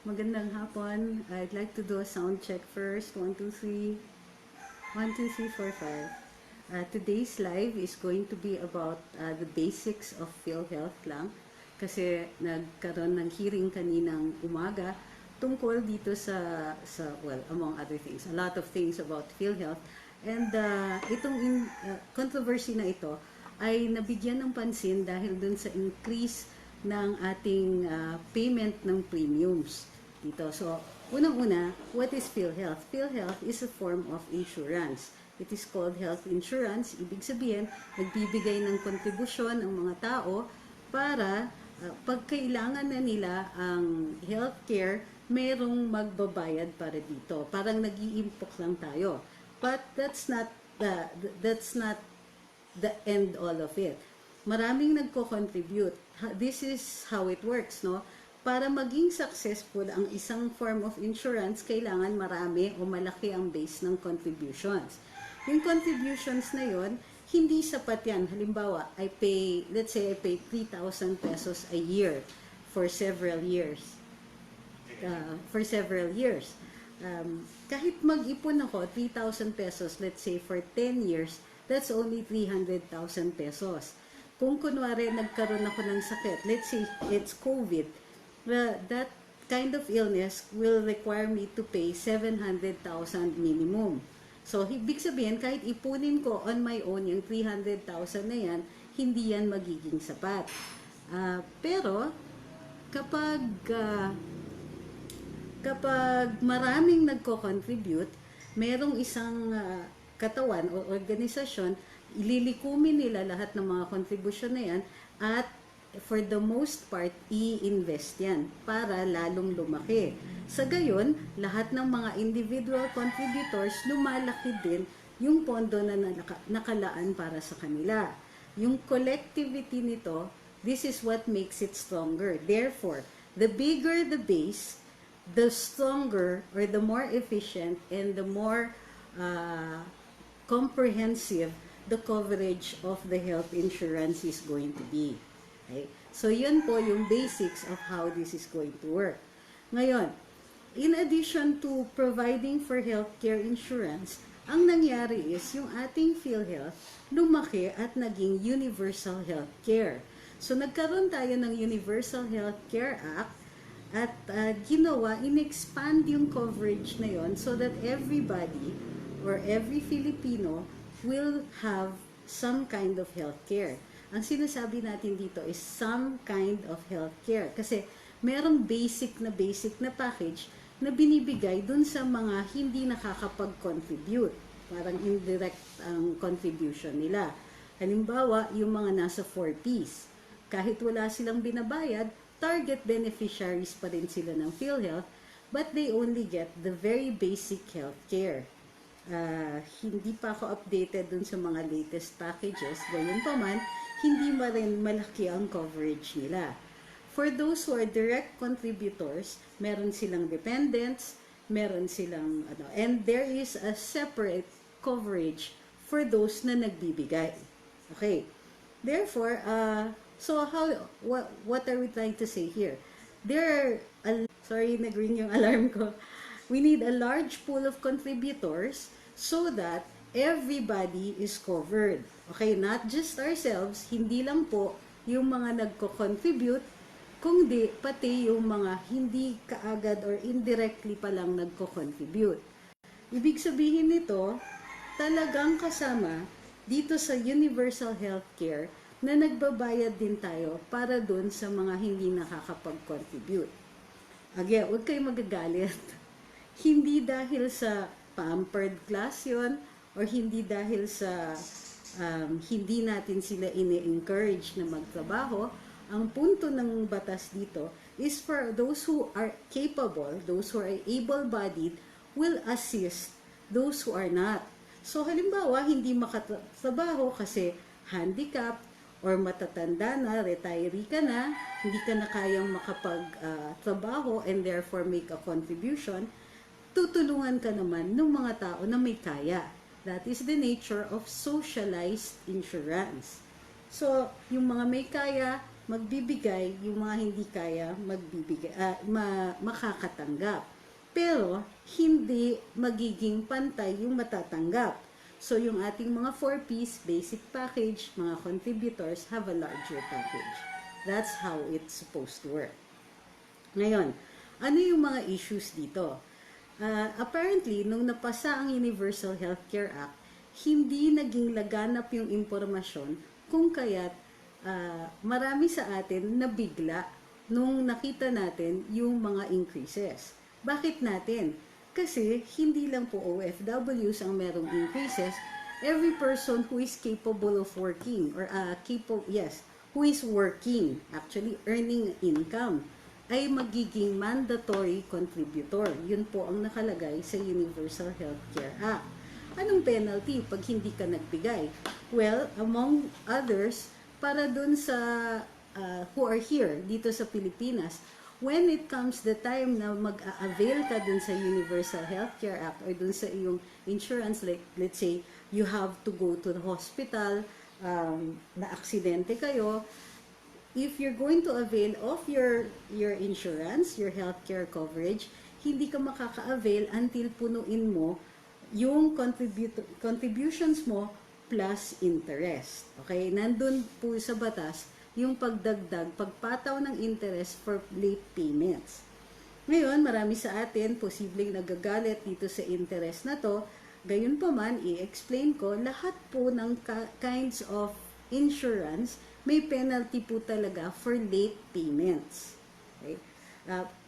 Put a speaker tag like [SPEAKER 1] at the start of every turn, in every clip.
[SPEAKER 1] Magandang hapon. I'd like to do a sound check first. 1, 2, 3. 1, 2, 3, 4, 5. Today's live is going to be about the basics of PhilHealth lang. Kasi nagkaroon ng hearing kaninang umaga tungkol dito well, among other things, a lot of things about PhilHealth. And itong controversy na ito ay nabigyan ng pansin dahil dun sa increase ng ating payment ng premiums dito. So, unang-una, what is PhilHealth? PhilHealth is a form of insurance. It is called health insurance. Ibig sabihin, nagbibigay ng kontribusyon ang mga tao para pag kailangan na nila ang healthcare, merong magbabayad para dito. Parang nag-iimpok lang tayo. But that's not the end all of it. Maraming nagko-contribute. This is how it works, no? Para maging successful ang isang form of insurance, kailangan marami o malaki ang base ng contributions. Yung contributions na yon, hindi sapat yan. Halimbawa, let's say I pay 3,000 pesos a year for several years. Kahit mag-ipon ako 3,000 pesos, let's say for 10 years, that's only 300,000 pesos. Kung kunwari nagkaroon ako ng sakit, let's say it's COVID, that kind of illness will require me to pay 700,000 minimum. So, ibig sabihin, kahit ipunin ko on my own yung 300,000 na yan, hindi yan magiging sapat. Pero, kapag maraming nagko-contribute, merong isang katawan o organisasyon, ililikumin nila lahat ng mga contribution na yan at for the most part, i-invest yan para lalong lumaki. Sa gayon, lahat ng mga individual contributors, lumalaki din yung pondo na nakalaan para sa kanila. Yung collectivity nito, this is what makes it stronger. Therefore, the bigger the base, the stronger or the more efficient and the more comprehensive the coverage of the health insurance is going to be. Okay? So, yun po yung basics of how this is going to work. Ngayon, in addition to providing for healthcare insurance, ang nangyari is yung ating PhilHealth lumaki at naging universal healthcare. So, nagkaroon tayo ng Universal Healthcare Act at in-expand yung coverage na yon so that everybody or every Filipino will have some kind of healthcare. Ang sinasabi natin dito is some kind of healthcare. Kasi merong basic na package na binibigay dun sa mga hindi nakakapag-contribute. Parang indirect ang contribution nila. Halimbawa, yung mga nasa 4Ps. Kahit wala silang binabayad, target beneficiaries pa rin sila ng PhilHealth, but they only get the very basic healthcare. Hindi pa ako updated dun sa mga latest packages. Gayun pa man, hindi pa rin malaki ang coverage nila. For those who are direct contributors, meron silang dependents, meron silang and there is a separate coverage for those na nagbibigay. Okay. Therefore, so what are we trying to say here? Sorry, nag-ring yung alarm ko. We need a large pool of contributors so that everybody is covered. Okay, not just ourselves, hindi lang po yung mga nagko-contribute, kundi pati yung mga hindi kaagad or indirectly pa lang nagko-contribute. Ibig sabihin nito, talagang kasama dito sa universal healthcare na nagbabayad din tayo para dun sa mga hindi nakakapag-contribute. Again, huwag kayo magagalit. Hindi dahil sa pampered class yun, or hindi dahil sa hindi natin sila ini-encourage na magtrabaho. Ang punto ng batas dito is for those who are capable, those who are able-bodied, will assist those who are not. So, halimbawa, hindi makatrabaho kasi handicap or matatanda na, retiree ka na, hindi ka na kayang makapag-trabaho and therefore make a contribution, tutulungan ka naman ng mga tao na may kaya. That is the nature of socialized insurance. So, yung mga may kaya, magbibigay, yung mga hindi kaya magbibigay, makakatanggap. Pero hindi magiging pantay yung matatanggap. So yung ating mga 4Ps, basic package, mga contributors have a larger package. That's how it's supposed to work. Ngayon, ano yung mga issues dito? Apparently, nung napasa ang Universal Healthcare Act, hindi naging laganap yung impormasyon kung kaya't marami sa atin nabigla nung nakita natin yung mga increases. Bakit natin? Kasi hindi lang po OFWs ang merong increases. Every person who is capable of working or who is working, actually earning income, ay magiging mandatory contributor. Yun po ang nakalagay sa Universal Healthcare Act. Anong penalty pag hindi ka nagbigay? Well, among others, para dun sa who are here dito sa Pilipinas, when it comes the time na mag-avail ka dun sa Universal Healthcare Act or dun sa iyong insurance, like let's say you have to go to the hospital, na aksidente kayo, if you're going to avail of your insurance, your healthcare coverage, hindi ka makaka-avail until punuin mo yung contributions mo plus interest. Okay? Nandun po sa batas yung pagdagdag, pagpataw ng interest for late payments. Ngayon, marami sa atin posibleng nagagalit dito sa interest na to. Gayon pa man, i-explain ko, lahat po ng kinds of insurance may penalty po talaga for late payments. Okay?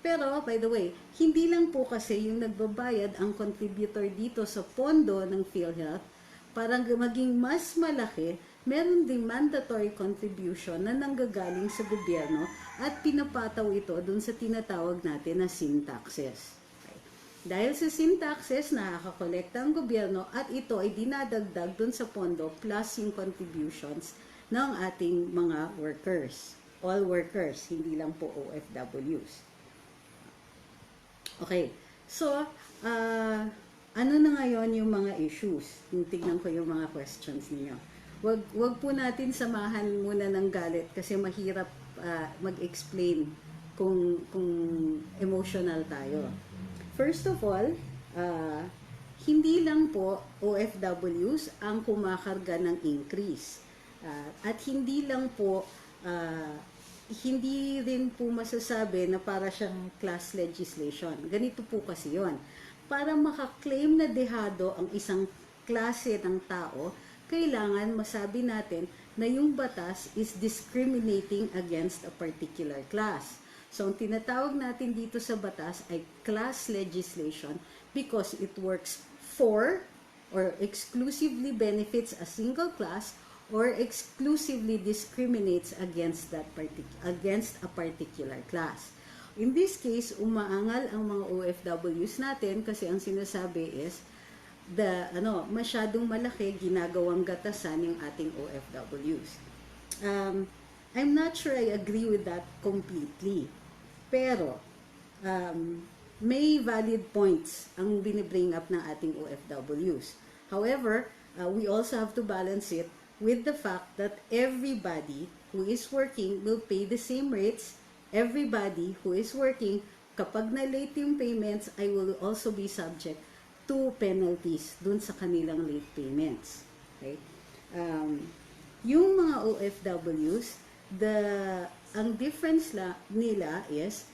[SPEAKER 1] Pero, by the way, hindi lang po kasi yung nagbabayad ang contributor dito sa pondo ng PhilHealth, para maging mas malaki, meron ding mandatory contribution na nanggagaling sa gobyerno at pinapataw ito dun sa tinatawag natin na sin taxes. Okay. Dahil sa sin taxes, nakakakolekta ang gobyerno at ito ay dinadagdag dun sa pondo plus yung contributions ng ating mga workers. All workers, hindi lang po OFWs. Okay, so, ano na ngayon yung mga issues? Tingnan ko yung mga questions niyo. Wag po natin samahan muna ng galit kasi mahirap mag-explain kung emotional tayo. First of all, hindi lang po OFWs ang kumakarga ng increase. At hindi lang po, hindi rin po masasabi na para siyang class legislation. Ganito po kasi yon. Para makaklaim na dehado ang isang klase ng tao, kailangan masabi natin na yung batas is discriminating against a particular class. So, ang tinatawag natin dito sa batas ay class legislation because it works for or exclusively benefits a single class or exclusively discriminates against a particular class. In this case, umaangal ang mga OFWs natin kasi ang sinasabi is masyadong malaki ginagawang gatasan yung ating OFWs. I'm not sure I agree with that completely. Pero may valid points ang binibring up ng ating OFWs. However, we also have to balance it with the fact that everybody who is working will pay the same rates. Everybody who is working, kapag na-late yung payments, I will also be subject to penalties dun sa kanilang late payments. Okay? Yung mga OFWs, ang difference nila is,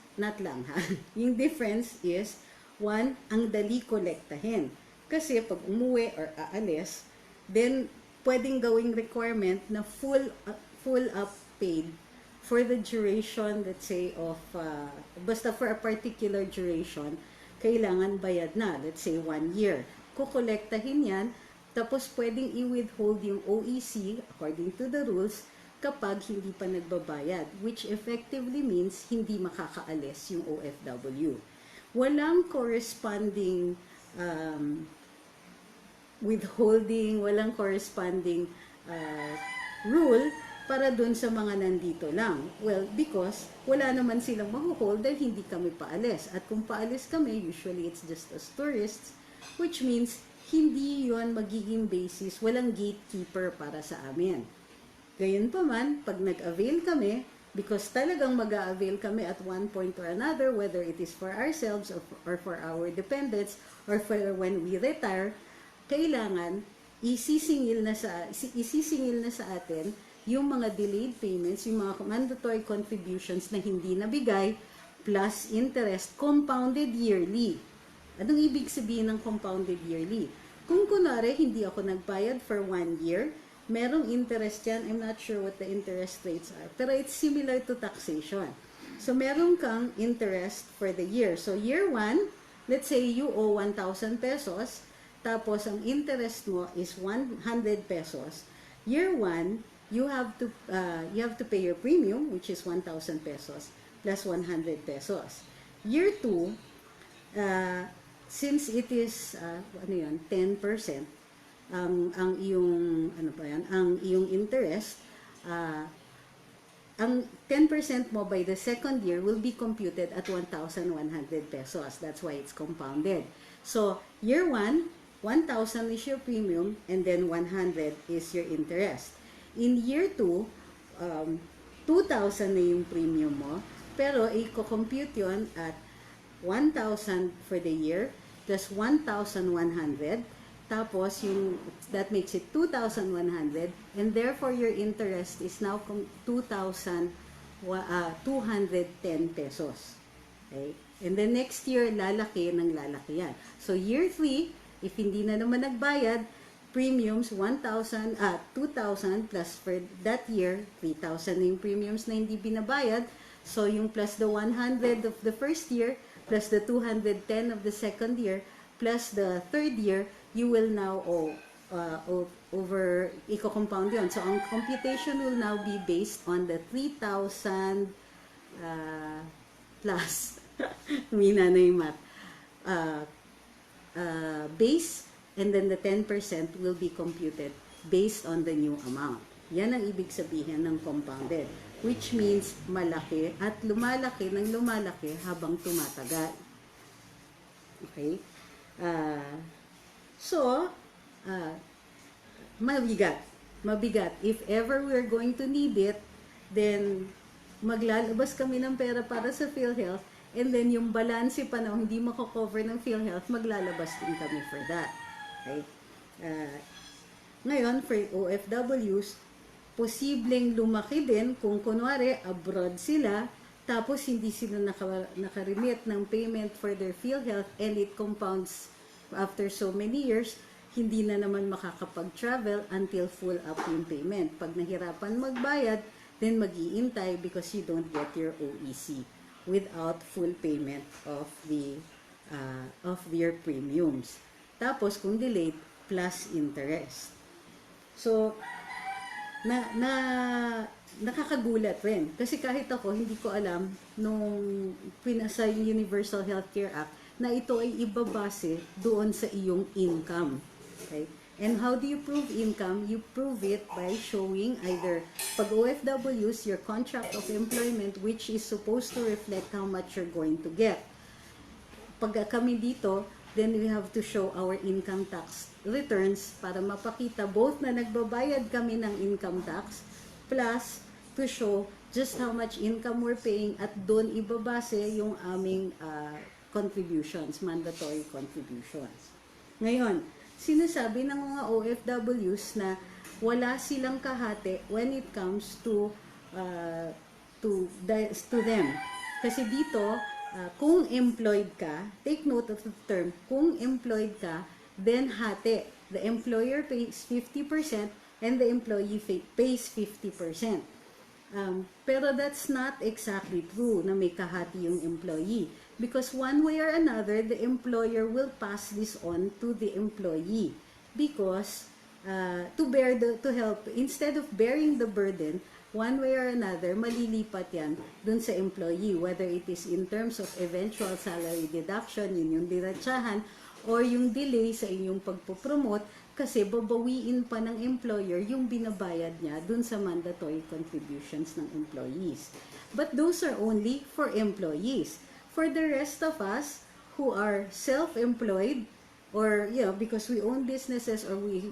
[SPEAKER 1] yung difference is, one, ang dali kolektahin. Kasi pag umuwi or aalis, then pwedeng gawing requirement na full up paid for the duration, let's say, of, basta for a particular duration, kailangan bayad na, let's say, 1 year. Kukolektahin yan, tapos pwedeng i-withhold yung OEC, according to the rules, kapag hindi pa nagbabayad, which effectively means hindi makakaalis yung OFW. Walang corresponding withholding, walang corresponding rule para dun sa mga nandito lang. Well, because wala naman silang mahuhold dahil hindi kami paalis. At kung paalis kami, usually it's just as tourists, which means hindi yon magiging basis, walang gatekeeper para sa amin. Gayun pa man, pag nag-avail kami, Because talagang mag-a-avail kami at one point or another, whether it is for ourselves or for our dependents or for when we retire, kailangan isisingil na sa atin yung mga delayed payments, yung mga mandatory contributions na hindi nabigay, plus interest, compounded yearly. Anong ibig sabihin ng compounded yearly? Kung kunwari, hindi ako nagbayad for 1 year, merong interest yan. I'm not sure what the interest rates are. Pero it's similar to taxation. So, meron kang interest for the year. So, year 1, let's say you owe 1,000 pesos, tapos ang interest mo is 100 pesos. Year 1, you have to pay your premium, which is 1,000 pesos, plus 100 pesos. Year 2, since it is 10%, ang iyong interest, ang 10% mo by the second year will be computed at 1,100 pesos. That's why it's compounded. So, year 1, 1,000 is your premium, and then 100 is your interest. In year 2, 2,000 na yung premium mo, pero i-compute yun at 1,000 for the year, plus 1,100, tapos that makes it 2,100, and therefore your interest is now 2,210 pesos. Okay? And then next year, lalaki yan. So year 3, if hindi na naman nagbayad, premiums 2,000 plus for that year, 3,000 na yung premiums na hindi binabayad. So yung plus the 100 of the first year, plus the 210 of the second year, plus the third year, you will now owe i-compound yun. So, ang computation will now be based on the 3,000 plus, humina na yung math, base, and then the 10% will be computed based on the new amount. Yan ang ibig sabihin ng compounded, which means malaki at lumalaki ng lumalaki habang tumatagal. Okay? Mabigat. If ever we're going to need it, then maglalabas kami ng pera para sa PhilHealth, and then yung balance pa na hindi mako-cover ng PhilHealth, maglalabas din kami for that. Okay? Ngayon, for OFWs, posibleng lumaki din kung kunwari abroad sila, tapos hindi sila nakaremit ng payment for their PhilHealth, and it compounds after so many years, hindi na naman makakapag-travel until full up yung payment. Pag nahirapan magbayad, then mag-iintay because you don't get your OEC without full payment of your premiums. Tapos kung delayed, plus interest. So, nakakagulat rin. Kasi kahit ako, hindi ko alam nung pinasa yung Universal Healthcare Act na ito ay ibabase doon sa iyong income. Okay? And how do you prove income? You prove it by showing either pag OFWs, your contract of employment, which is supposed to reflect how much you're going to get. Pag kami dito, then we have to show our income tax returns para mapakita both na nagbabayad kami ng income tax plus to show just how much income we're paying at doon ibabase yung aming contributions, mandatory contributions. Ngayon, sinasabi ng mga OFWs na wala silang kahati when it comes to them. Kasi dito, kung employed ka, take note of the term, kung employed ka, then hati. The employer pays 50% and the employee pays 50%. Pero that's not exactly true na may kahati yung employee. Because one way or another, the employer will pass this on to the employee. Because to help, instead of bearing the burden, one way or another, malilipat yan dun sa employee, whether it is in terms of eventual salary deduction, yun yung diretsahan, or yung delay sa inyong pagpopromote, kasi babawiin pa ng employer yung binabayad niya dun sa mandatory contributions ng employees. But those are only for employees. For the rest of us who are self-employed, or because we own businesses or we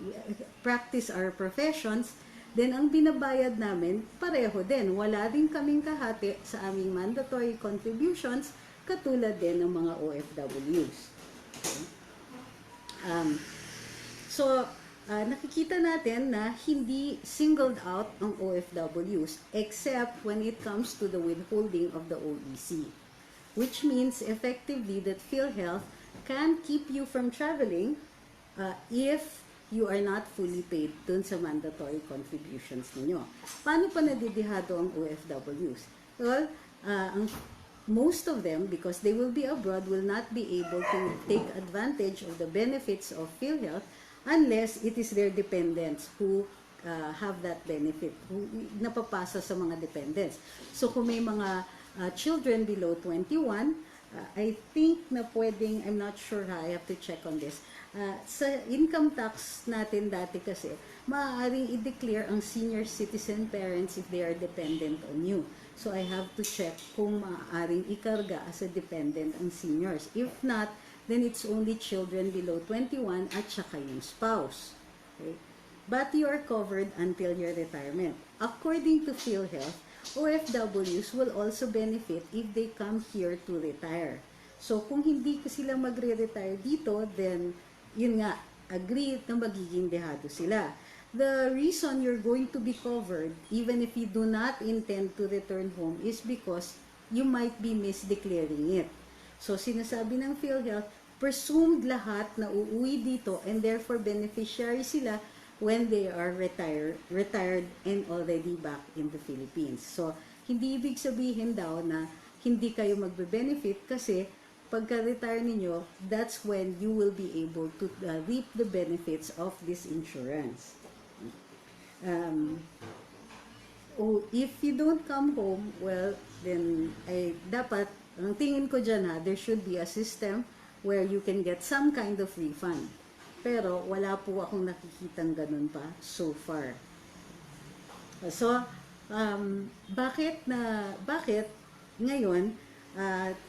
[SPEAKER 1] practice our professions, then ang binabayad namin, pareho din. Wala din kaming kahati sa aming mandatory contributions, katulad din ng mga OFWs. Okay? Nakikita natin na hindi singled out ang OFWs except when it comes to the withholding of the OEC, which means effectively that PhilHealth can keep you from traveling if you are not fully paid dun sa mandatory contributions ninyo. Paano pa nadidihado ang OFWs? Well, most of them, because they will be abroad, will not be able to take advantage of the benefits of PhilHealth unless it is their dependents who have that benefit, who napapasa sa mga dependents. So kung may mga children below 21, I think na pwedeng, I'm not sure I have to check on this. Sa income tax natin dati kasi, maaaring i-declare ang senior citizen parents if they are dependent on you. So I have to check kung maaaring ikarga as a dependent ang seniors. If not, then it's only children below 21 at saka yung spouse. Okay? But you are covered until your retirement. According to PhilHealth, OFWs will also benefit if they come here to retire. So kung hindi sila magre-retire dito, then yun nga, agree na magiging dehado sila. The reason you're going to be covered, even if you do not intend to return home, is because you might be misdeclaring it. So sinasabi ng PhilHealth, presumed lahat na uuwi dito and therefore beneficiary sila when they are retired and already back in the Philippines. So, hindi ibig sabihin daw na hindi kayo magbe-benefit kasi pagka-retire ninyo, that's when you will be able to reap the benefits of this insurance. If you don't come home, well, then dapat, ang tingin ko dyan there should be a system where you can get some kind of refund. Pero wala po akong nakikitang ganun pa so far. So, bakit ngayon,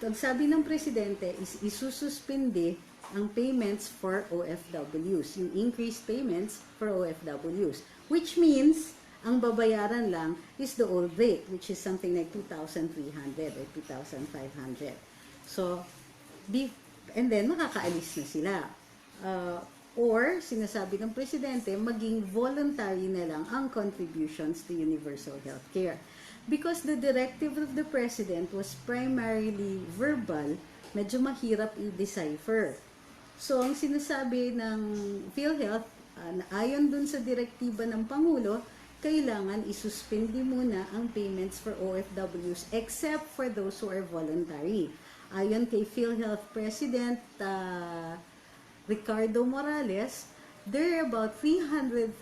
[SPEAKER 1] ang sabi ng presidente is isususpinde ang payments for OFWs, yung increased payments for OFWs, which means ang babayaran lang is the old rate, which is something like 2,300 or 2,500. So, and then makakaalis na sila. Or, sinasabi ng presidente, maging voluntary na lang ang contributions to universal healthcare. Because the directive of the president was primarily verbal, medyo mahirap i-decipher. So, ang sinasabi ng PhilHealth, ayon dun sa direktiba ng Pangulo, kailangan isuspindi muna ang payments for OFWs except for those who are voluntary. Ayon kay PhilHealth President Ricardo Morales, there are about 300,000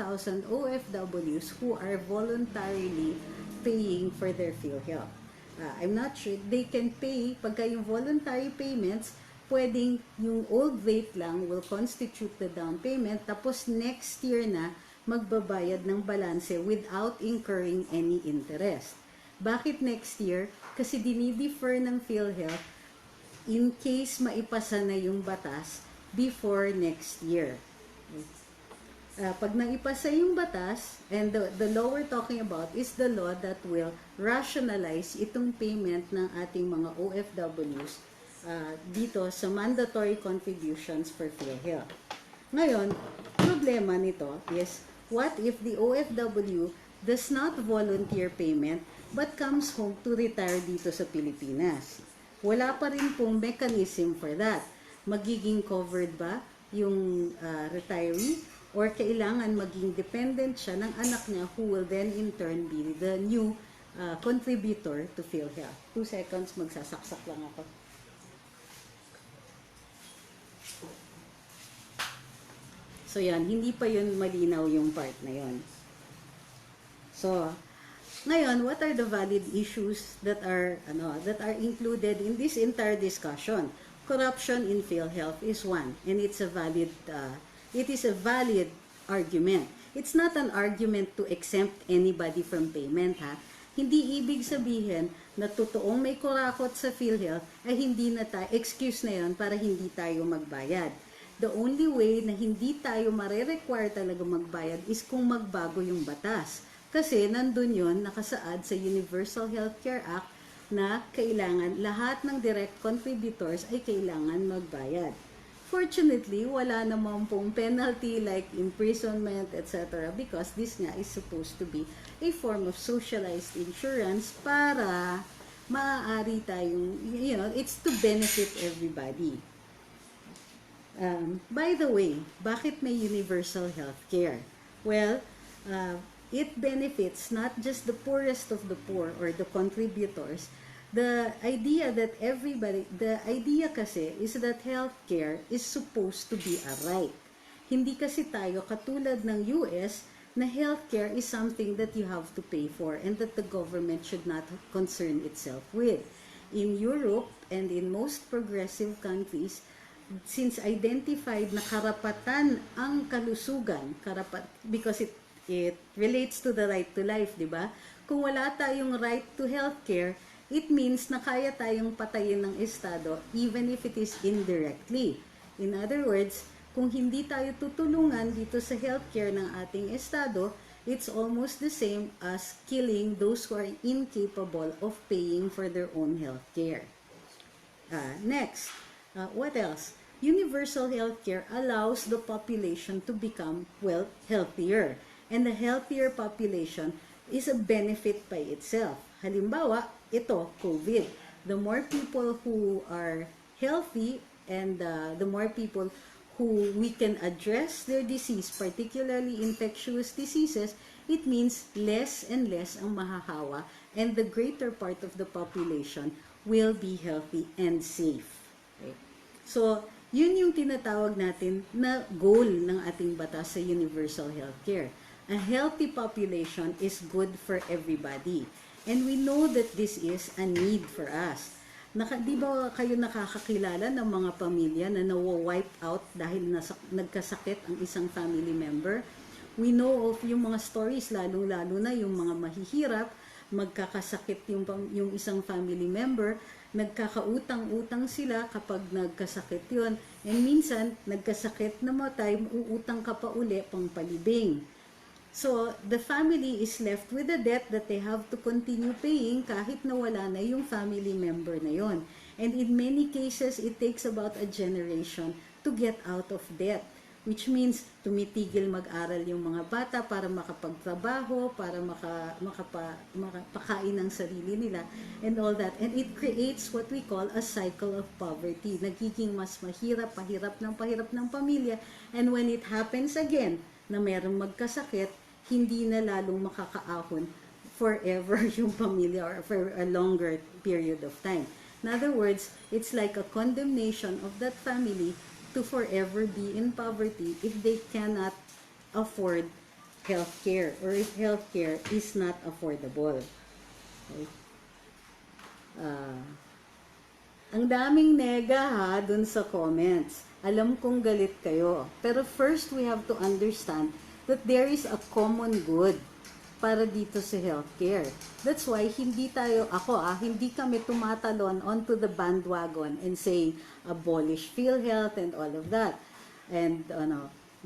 [SPEAKER 1] OFWs who are voluntarily paying for their PhilHealth. I'm not sure they can pay, pagka yung voluntary payments, pwedeng yung old rate lang will constitute the down payment, tapos next year na magbabayad ng balanse without incurring any interest. Bakit next year? Kasi dinidefer ng PhilHealth in case maipasa na yung batas before next year. Pag naipasa yung batas, and the law we're talking about is the law that will rationalize itong payment ng ating mga OFWs dito sa mandatory contributions for PhilHealth. Ngayon, problema nito is, what if the OFW does not volunteer payment but comes home to retire dito sa Pilipinas? Wala pa rin pong mechanism for that. Magiging covered ba yung retiree? Or kailangan maging dependent siya ng anak niya who will then in turn be the new contributor to PhilHealth. 2 seconds, magsasaksak lang ako. So yan, hindi pa yun malinaw yung part na yun. So, ngayon, what are the valid issues that are included in this entire discussion? Corruption in PhilHealth is one, and it's a valid it is a valid argument. It's not an argument to exempt anybody from payment, ha? Hindi ibig sabihin na totoong may kurakot sa PhilHealth ay hindi na excuse na yon para hindi tayo magbayad. The only way na hindi tayo mare-require talaga magbayad is kung magbago yung batas. Kasi nandun yon nakasaad sa Universal Healthcare Act na kailangan lahat ng direct contributors ay kailangan magbayad. Fortunately, wala naman pong penalty like imprisonment, etc. because this nga is supposed to be a form of socialized insurance para maaari tayong, it's to benefit everybody. By the way, bakit may universal healthcare? Well, it benefits not just the poorest of the poor or the contributors. The idea kasi is that healthcare is supposed to be a right. Hindi kasi tayo katulad ng US na healthcare is something that you have to pay for and that the government should not concern itself with. In Europe and in most progressive countries, since identified na karapatan ang kalusugan, because it relates to the right to life, di ba? Kung wala tayong right to healthcare, it means na kaya tayong patayin ng Estado even if it is indirectly. In other words, kung hindi tayo tutulungan dito sa healthcare ng ating Estado, it's almost the same as killing those who are incapable of paying for their own healthcare. Next, what else? Universal healthcare allows the population to become, healthier. And the healthier population is a benefit by itself. Halimbawa, ito, COVID. The more people who are healthy and the more people who we can address their disease, particularly infectious diseases, it means less and less ang mahahawa and the greater part of the population will be healthy and safe. Okay? So, yun yung tinatawag natin na goal ng ating batas sa universal healthcare. A healthy population is good for everybody. And we know that this is a need for us. Di ba kayo nakakakilala ng mga pamilya na nawa-wipe out dahil nagkasakit ang isang family member? We know of yung mga stories, lalong-lalo na yung mga mahihirap, magkakasakit yung isang family member, nagkakautang-utang sila kapag nagkasakit yon. And minsan, nagkasakit na matay, uutang ka pa uli pang palibing. So, the family is left with a debt that they have to continue paying kahit na wala na yung family member na yon. And in many cases, it takes about a generation to get out of debt. Which means, tumitigil mag-aral yung mga bata para makapagtrabaho, para makapakain ng sarili nila, and all that. And it creates what we call a cycle of poverty. Nagiging mas pahirap ng pamilya. And when it happens again, na merong magkasakit, hindi na lalong makakaahon forever yung pamilya or for a longer period of time. In other words, it's like a condemnation of that family to forever be in poverty if they cannot afford healthcare or if healthcare is not affordable. Okay? Ang daming nega ha dun sa comments. Alam kong galit kayo. Pero first, we have to understand that there is a common good para dito sa healthcare. That's why hindi kami tumatalon onto the bandwagon and saying abolish PhilHealth and all of that. And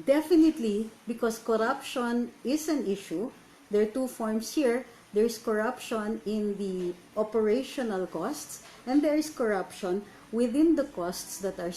[SPEAKER 1] definitely, because corruption is an issue, there are two forms here. There's corruption in the operational costs, and there is corruption within the costs that are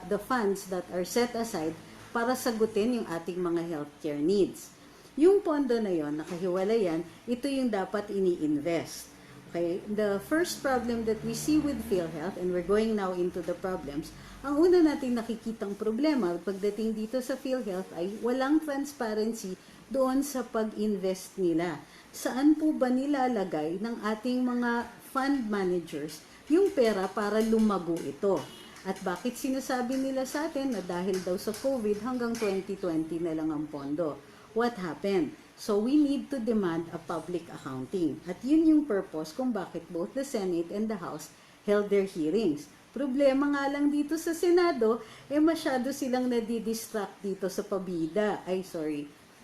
[SPEAKER 1] the funds that are set aside para sagutin yung ating mga healthcare needs. Yung pondo na yon, nakahiwalay yan, ito yung dapat ini-invest. Okay? The first problem that we see with PhilHealth, and we're going now into the problems, ang una nating nakikitang problema pagdating dito sa PhilHealth ay walang transparency doon sa pag-invest nila. Saan po ba nilalagay ng ating mga fund managers yung pera para lumago ito? At bakit sinasabi nila sa atin na dahil daw sa COVID hanggang 2020 na lang ang pondo? What happened? So we need to demand a public accounting. At yun yung purpose kung bakit both the Senate and the House held their hearings. Problema nga lang dito sa Senado, masyado silang nadidistract dito sa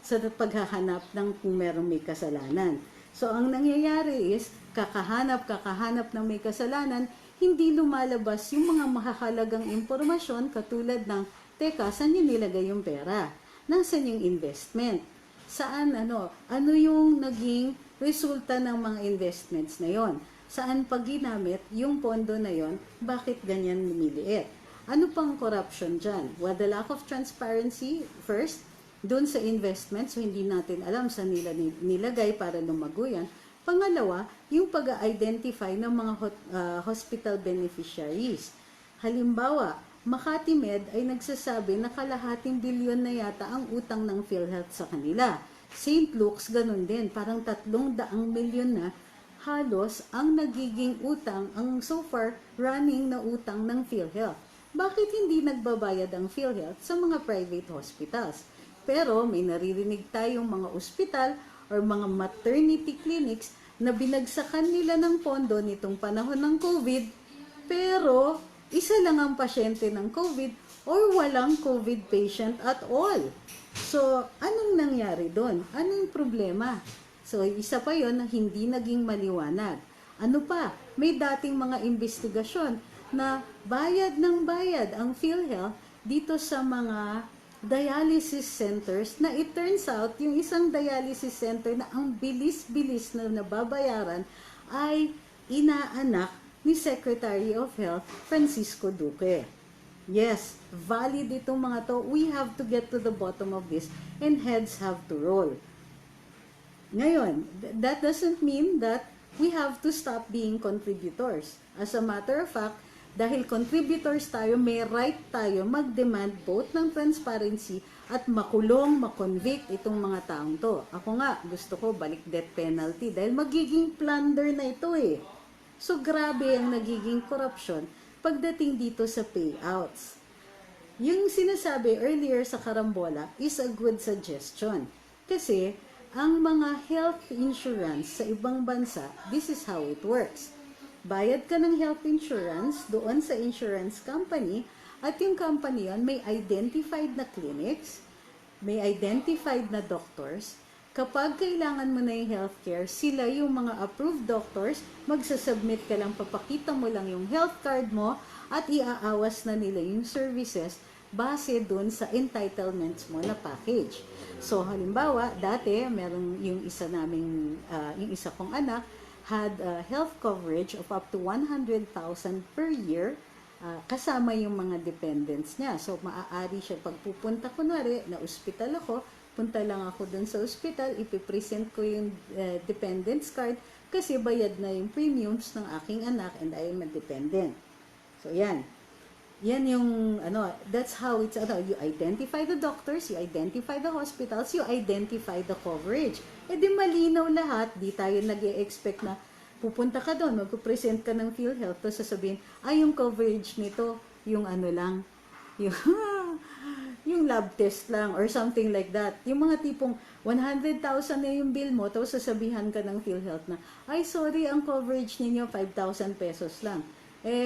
[SPEAKER 1] sa paghahanap ng kung merong may kasalanan. So ang nangyayari is, kakahanap ng may kasalanan, hindi lumalabas yung mga mahahalagang impormasyon katulad ng, teka, saan yung nilagay yung pera? Nasaan yung investment? saan ano yung naging resulta ng mga investments na yon. Saan pag ginamit yung pondo na yon, bakit ganyan lumiliit? Ano pang corruption dyan? Well, the lack of transparency, first, doon sa investment, so hindi natin alam saan nila nilagay para lumago yan. Pangalawa, yung pag-identify ng mga hospital beneficiaries. Halimbawa, Makati Med ay nagsasabi na kalahating bilyon na yata ang utang ng PhilHealth sa kanila. St. Luke's, ganun din, parang 300 milyon na halos ang nagiging utang, ang so far running na utang ng PhilHealth. Bakit hindi nagbabayad ang PhilHealth sa mga private hospitals? Pero may naririnig tayong mga ospital or mga maternity clinics na binagsakan nila ng pondo nitong panahon ng COVID, pero isa lang ang pasyente ng COVID or walang COVID patient at all. So, anong nangyari doon? Anong problema? So, isa pa yon na hindi naging maliwanag. Ano pa? May dating mga investigasyon na bayad ng bayad ang PhilHealth dito sa mga dialysis centers na it turns out yung isang dialysis center na ang bilis-bilis na nababayaran ay inaanak ni Secretary of Health Francisco Duque. Yes, valid itong mga to. We have to get to the bottom of this and heads have to roll. Ngayon, that doesn't mean that we have to stop being contributors. As a matter of fact, dahil contributors tayo, may right tayo mag-demand both ng transparency at makulong, makonvict itong mga taong to. Ako nga, gusto ko balik death penalty dahil magiging plunder na ito eh. So, grabe ang nagiging corruption pagdating dito sa payouts. Yung sinasabi earlier sa karambola is a good suggestion. Kasi, ang mga health insurance sa ibang bansa, this is how it works. Bayad ka ng health insurance doon sa insurance company at yung company yon may identified na clinics, may identified na doctors. Kapag kailangan mo na yung healthcare, sila yung mga approved doctors, magsasubmit ka lang, papakita mo lang yung health card mo at iaawas na nila yung services base doon sa entitlements mo na package. So, halimbawa, dati, meron yung yung isa kong anak, had health coverage of up to 100,000 per year, kasama yung mga dependents niya. So, maaari siya pagpupunta, kunwari, na ospital ako, punta lang ako dun sa ospital, ipipresent ko yung dependents card kasi bayad na yung premiums ng aking anak and I am a dependent. So, yan. Yan yung, that's how it's, you identify the doctors, you identify the hospitals, you identify the coverage. E di malinaw lahat, di tayo nag-e-expect na pupunta ka doon, magpupresent ka ng PhilHealth, tapos sasabihin, yung coverage nito, yung lang, yung lab test lang or something like that. Yung mga tipong 100,000 na yung bill mo, tapos sasabihan ka ng PhilHealth na, sorry, ang coverage ninyo 5,000 pesos lang.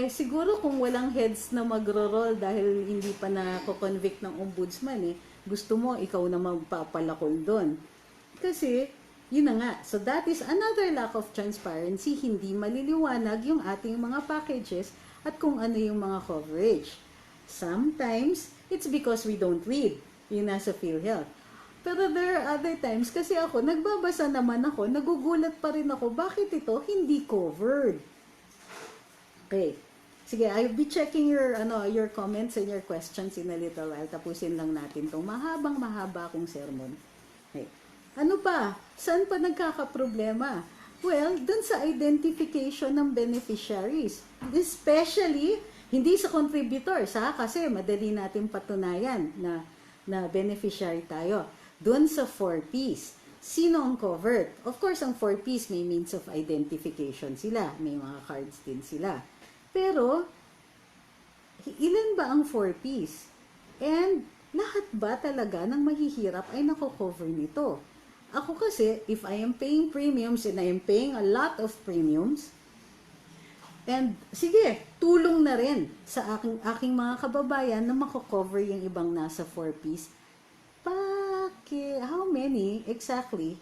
[SPEAKER 1] Siguro kung walang heads na magro-roll dahil hindi pa na-convict ng ombudsman, gusto mo, ikaw na magpapalakol doon. Kasi, yun na nga. So, that is another lack of transparency. Hindi maliliwanag yung ating mga packages at kung ano yung mga coverage. Sometimes, it's because we don't read yung nasa PhilHealth. Pero there are other times, kasi ako, nagbabasa naman ako, nagugulat pa rin ako, bakit ito hindi covered? Okay. Sige, I'll be checking your comments and your questions in a little while. Tapusin lang natin itong mahaba akong sermon. Okay. Ano pa? Saan pa nagkakaproblema? Well, dun sa identification ng beneficiaries. Especially, hindi sa contributors, kasi madali natin patunayan na beneficiary tayo. Dun sa 4Ps. Sino ang covered? Of course, ang 4Ps may means of identification sila. May mga cards din sila. Pero, ilan ba ang 4Ps? And, lahat ba talaga ng mahihirap ay nako-cover nito? Ako kasi, if I am paying premiums and I am paying a lot of premiums, and sige, tulong na rin sa aking mga kababayan na mako-cover yung ibang nasa 4Ps, how many exactly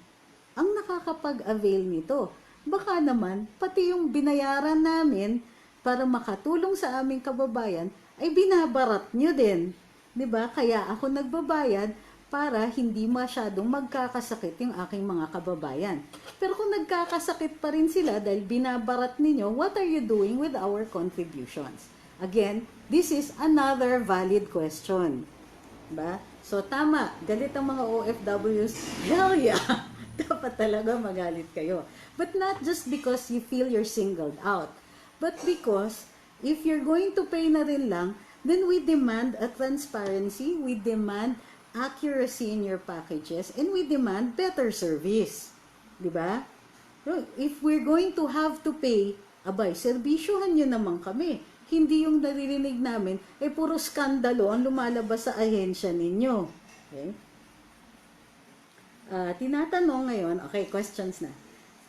[SPEAKER 1] ang nakakapag-avail nito? Baka naman, pati yung binayaran namin para makatulong sa aming kababayan, ay binabarat nyo din. 'Di ba? Kaya ako nagbabayad para hindi masyadong magkakasakit yung aking mga kababayan. Pero kung nagkakasakit pa rin sila dahil binabarat ninyo, what are you doing with our contributions? Again, this is another valid question. Diba? So, tama. Galit ang mga OFWs. Hell yeah! Dapat talaga magalit kayo. But not just because you feel you're singled out, but because if you're going to pay na rin lang, then we demand a transparency, we demand accuracy in your packages, and we demand better service. Diba? If we're going to have to pay, abay, serbisyuhan nyo naman kami. Hindi yung naririnig namin, puro skandalo ang lumalabas sa ahensya ninyo. Okay? Tinatanong ngayon, okay, questions na.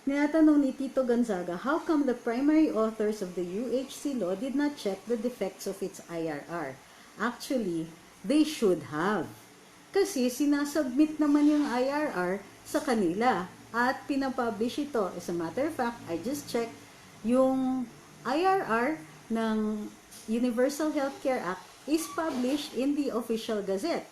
[SPEAKER 1] Tinatanong ni Tito Gonzaga, how come the primary authors of the UHC law did not check the defects of its IRR? Actually, they should have. Kasi sinasubmit naman yung IRR sa kanila at pinapublish ito. As a matter of fact, I just checked yung IRR ng Universal Healthcare Act is published in the official gazette.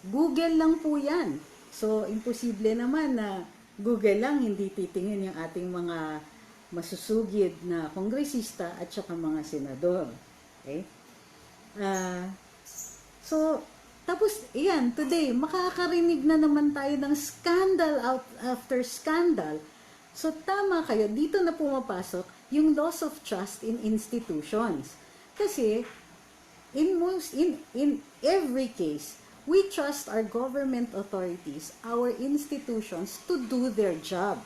[SPEAKER 1] Google lang po yan. So, imposible naman na Google lang hindi titingin yung ating mga masusugid na kongresista at saka mga senador. Okay? So, tapos, iyan, today, makakarinig na naman tayo ng scandal after scandal. So, tama kayo, dito na pumapasok yung loss of trust in institutions. Kasi, in every case, we trust our government authorities, our institutions, to do their job.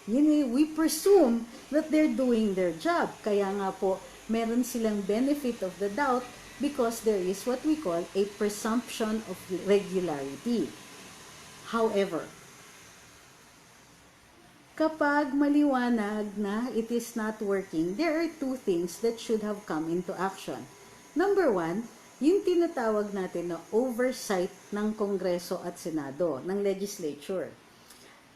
[SPEAKER 1] We presume that they're doing their job. Kaya nga po, meron silang benefit of the doubt because there is what we call a presumption of regularity. However, kapag maliwanag na it is not working, there are two things that should have come into action. Number one, yung tinatawag natin na oversight ng Kongreso at Senado, ng legislature.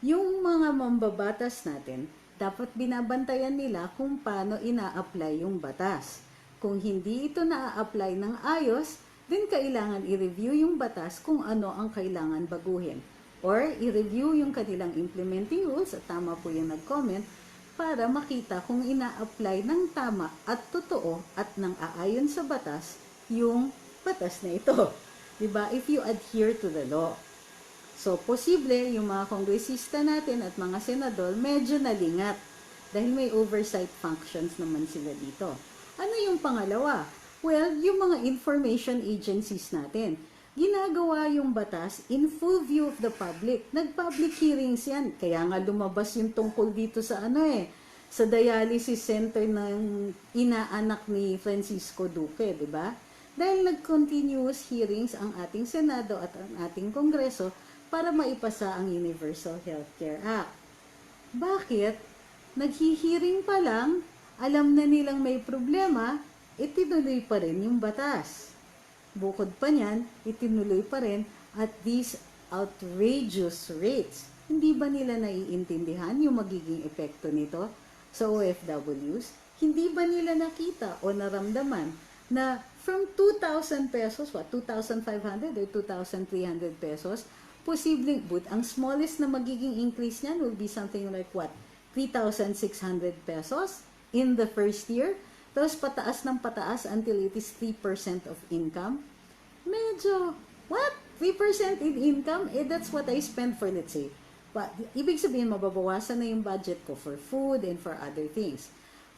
[SPEAKER 1] Yung mga mambabatas natin, dapat binabantayan nila kung paano ina-apply yung batas. Kung hindi ito na-apply ng ayos, then kailangan i-review yung batas kung ano ang kailangan baguhin. Or i-review yung kanilang implementing rules, at tama po yung nag-comment, para makita kung ina-apply ng tama at totoo at nang aayon sa batas yung batas na ito. Diba? If you adhere to the law. So, posible yung mga kongresista natin at mga senador medyo nalingat dahil may oversight functions naman sila dito. Ano yung pangalawa? Well, yung mga information agencies natin, ginagawa yung batas in full view of the public. Nag-public hearings yan. Kaya nga lumabas yung tungkol dito sa sa dialysis center ng inaanak ni Francisco Duque, di ba? Dahil nag-continuous hearings ang ating Senado at ang ating Kongreso para maipasa ang Universal Healthcare Act. Bakit? Naghihiring pa lang, alam na nilang may problema, itinuloy pa rin yung batas. Bukod pa niyan, itinuloy pa rin at these outrageous rates. Hindi ba nila naiintindihan yung magiging epekto nito sa OFWs? Hindi ba nila nakita o naramdaman na from 2,000 pesos, 2,500 or 2,300 pesos, posibleng, ang smallest na magiging increase niyan will be something like 3,600 pesos in the first year. Tapos pataas ng pataas until it is 3% of income. Medyo, 3% in income? That's what I spend for, let's say. Ibig sabihin, mababawasan na yung budget ko for food and for other things.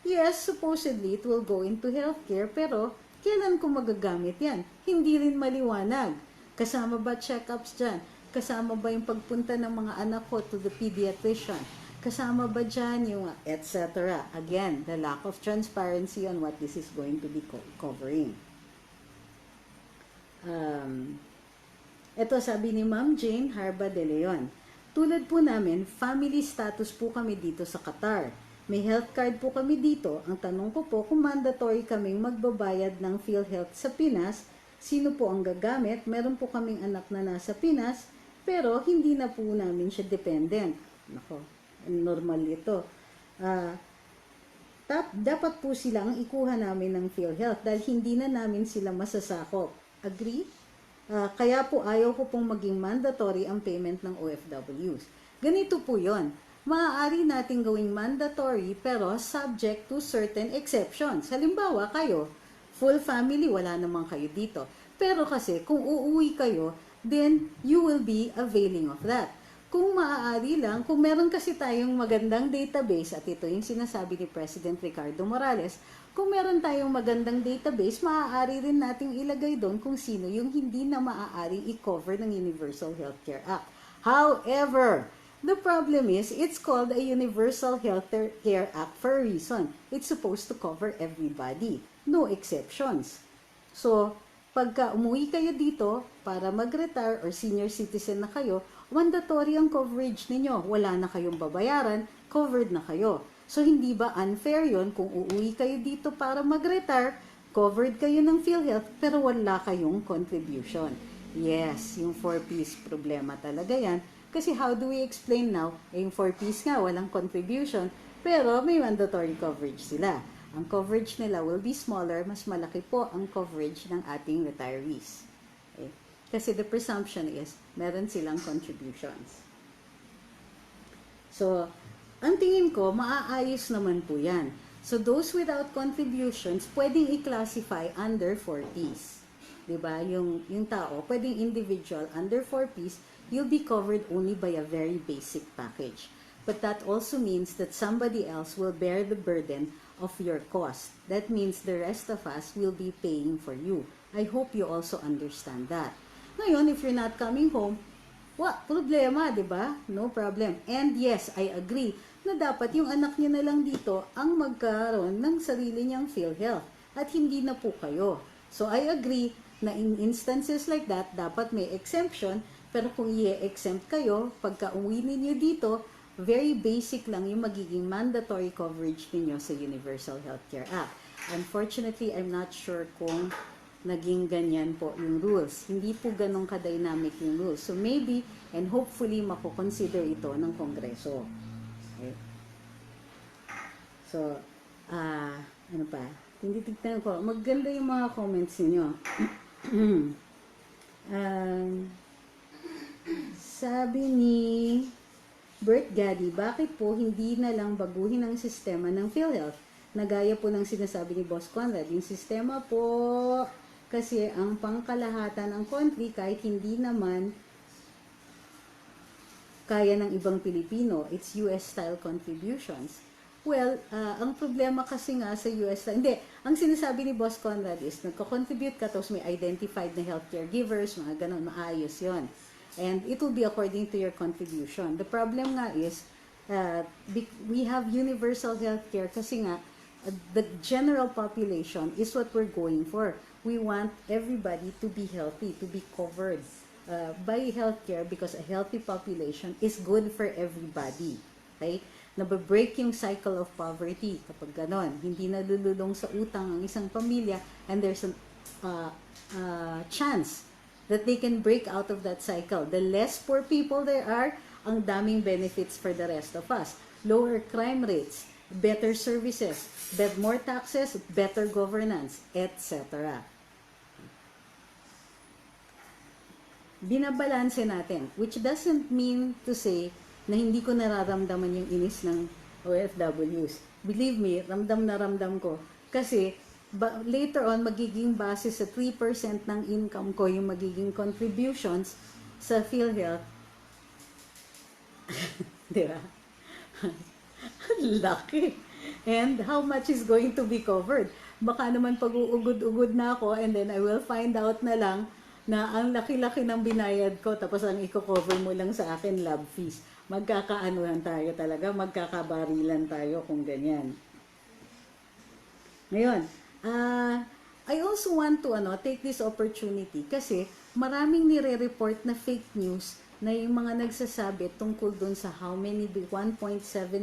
[SPEAKER 1] Yes, supposedly, it will go into healthcare, pero kailan ko magagamit yan? Hindi rin maliwanag. Kasama ba check-ups dyan? Kasama ba yung pagpunta ng mga anak ko to the pediatrician? Kasama ba dyan yung etc. Again, the lack of transparency on what this is going to be covering. Ito sabi ni Ma'am Jane Harba de Leon. Tulad po namin, family status po kami dito sa Qatar. May health card po kami dito. Ang tanong ko po kung mandatory kaming magbabayad ng PhilHealth sa Pinas, sino po ang gagamit? Meron po kaming anak na nasa Pinas, pero hindi na po namin siya dependent. Nako, normal ito. Dapat po silang ikuha namin ng PhilHealth dahil hindi na namin sila masasakop. Agree? Kaya po ayaw ko pong maging mandatory ang payment ng OFWs. Ganito po yon. Maaari nating gawing mandatory pero subject to certain exceptions. Halimbawa kayo, full family, wala naman kayo dito. Pero kasi kung uuwi kayo, then you will be availing of that. Kung maaari lang, kung meron kasi tayong magandang database, at ito yung sinasabi ni President Ricardo Morales, kung meron tayong magandang database, maaari rin nating ilagay doon kung sino yung hindi na maaaring i-cover ng Universal Healthcare Act. However, the problem is, it's called a Universal Healthcare Act for a reason. It's supposed to cover everybody. No exceptions. So, pagka umuwi kayo dito para mag-retire or senior citizen na kayo, mandatory ang coverage ninyo. Wala na kayong babayaran, covered na kayo. So, hindi ba unfair yon kung uuwi kayo dito para mag-retire, covered kayo ng PhilHealth, pero wala kayong contribution? Yes, yung 4Ps problema talaga yan. Kasi how do we explain now? Yung 4Ps nga, walang contribution, pero may mandatory coverage sila. Ang coverage nila will be smaller, mas malaki po ang coverage ng ating retirees. Okay? Kasi the presumption is, meron silang contributions. So, ang tingin ko, maaayos naman po yan. So, those without contributions, pwedeng i-classify under 4Ps. Diba? Yung tao, pwedeng individual under 4Ps, you'll be covered only by a very basic package. But that also means that somebody else will bear the burden of your cost. That means the rest of us will be paying for you. I hope you also understand that. Ngayon, if you're not coming home, problema, di ba? No problem. And yes, I agree na dapat yung anak niyo na lang dito ang magkaroon ng sarili niyang PhilHealth at hindi na po kayo. So I agree na in instances like that, dapat may exemption, pero kung i-exempt kayo, pagka uwi ninyo dito, very basic lang yung magiging mandatory coverage ninyo sa Universal Healthcare Act. Unfortunately, I'm not sure kung naging ganyan po yung rules. Hindi po ganun ka-dynamic yung rules. So maybe and hopefully makukonsider ito ng Kongreso. Okay. So, ano pa? Hindi tignan ko. Maganda yung mga comments niyo. Sabi ni Bert Gaddy, bakit po hindi na lang baguhin ang sistema ng PhilHealth? Nagaya po ng sinasabi ni Boss Conrad. Yung sistema po, kasi ang pangkalahatan ng country, kahit hindi naman kaya ng ibang Pilipino, it's US-style contributions. Well, ang problema kasi nga sa US-style, hindi, ang sinasabi ni Boss Conrad is, nagko-contribute ka, tapos may identified na healthcare givers, mga ganun, maayos yon. And it will be according to your contribution. The problem nga is, we have universal healthcare kasi nga, the general population is what we're going for. We want everybody to be healthy, to be covered by healthcare because a healthy population is good for everybody. Okay? Nababreak yung cycle of poverty kapag ganon. Hindi nalululong sa utang ang isang pamilya and there's a chance that they can break out of that cycle. The less poor people there are, ang daming benefits for the rest of us. Lower crime rates, better services, more taxes, better governance, etc. Binabalanse natin, which doesn't mean to say na hindi ko nararamdaman yung inis ng OFWs. Believe me, ramdam na ramdam ko. Kasi, later on, magiging base sa 3% ng income ko yung magiging contributions sa PhilHealth. Di ba? Lucky. And how much is going to be covered? Baka naman pag-uugod-ugod na ako and then I will find out na lang na ang laki-laki ng binayad ko tapos ang i-cover mo lang sa akin lab fees. Magkakaanuhan tayo talaga, magkakabarilan tayo kung ganyan. Ngayon, I also want to take this opportunity kasi maraming nire-report na fake news na yung mga nagsasabi tungkol dun sa how many 1.7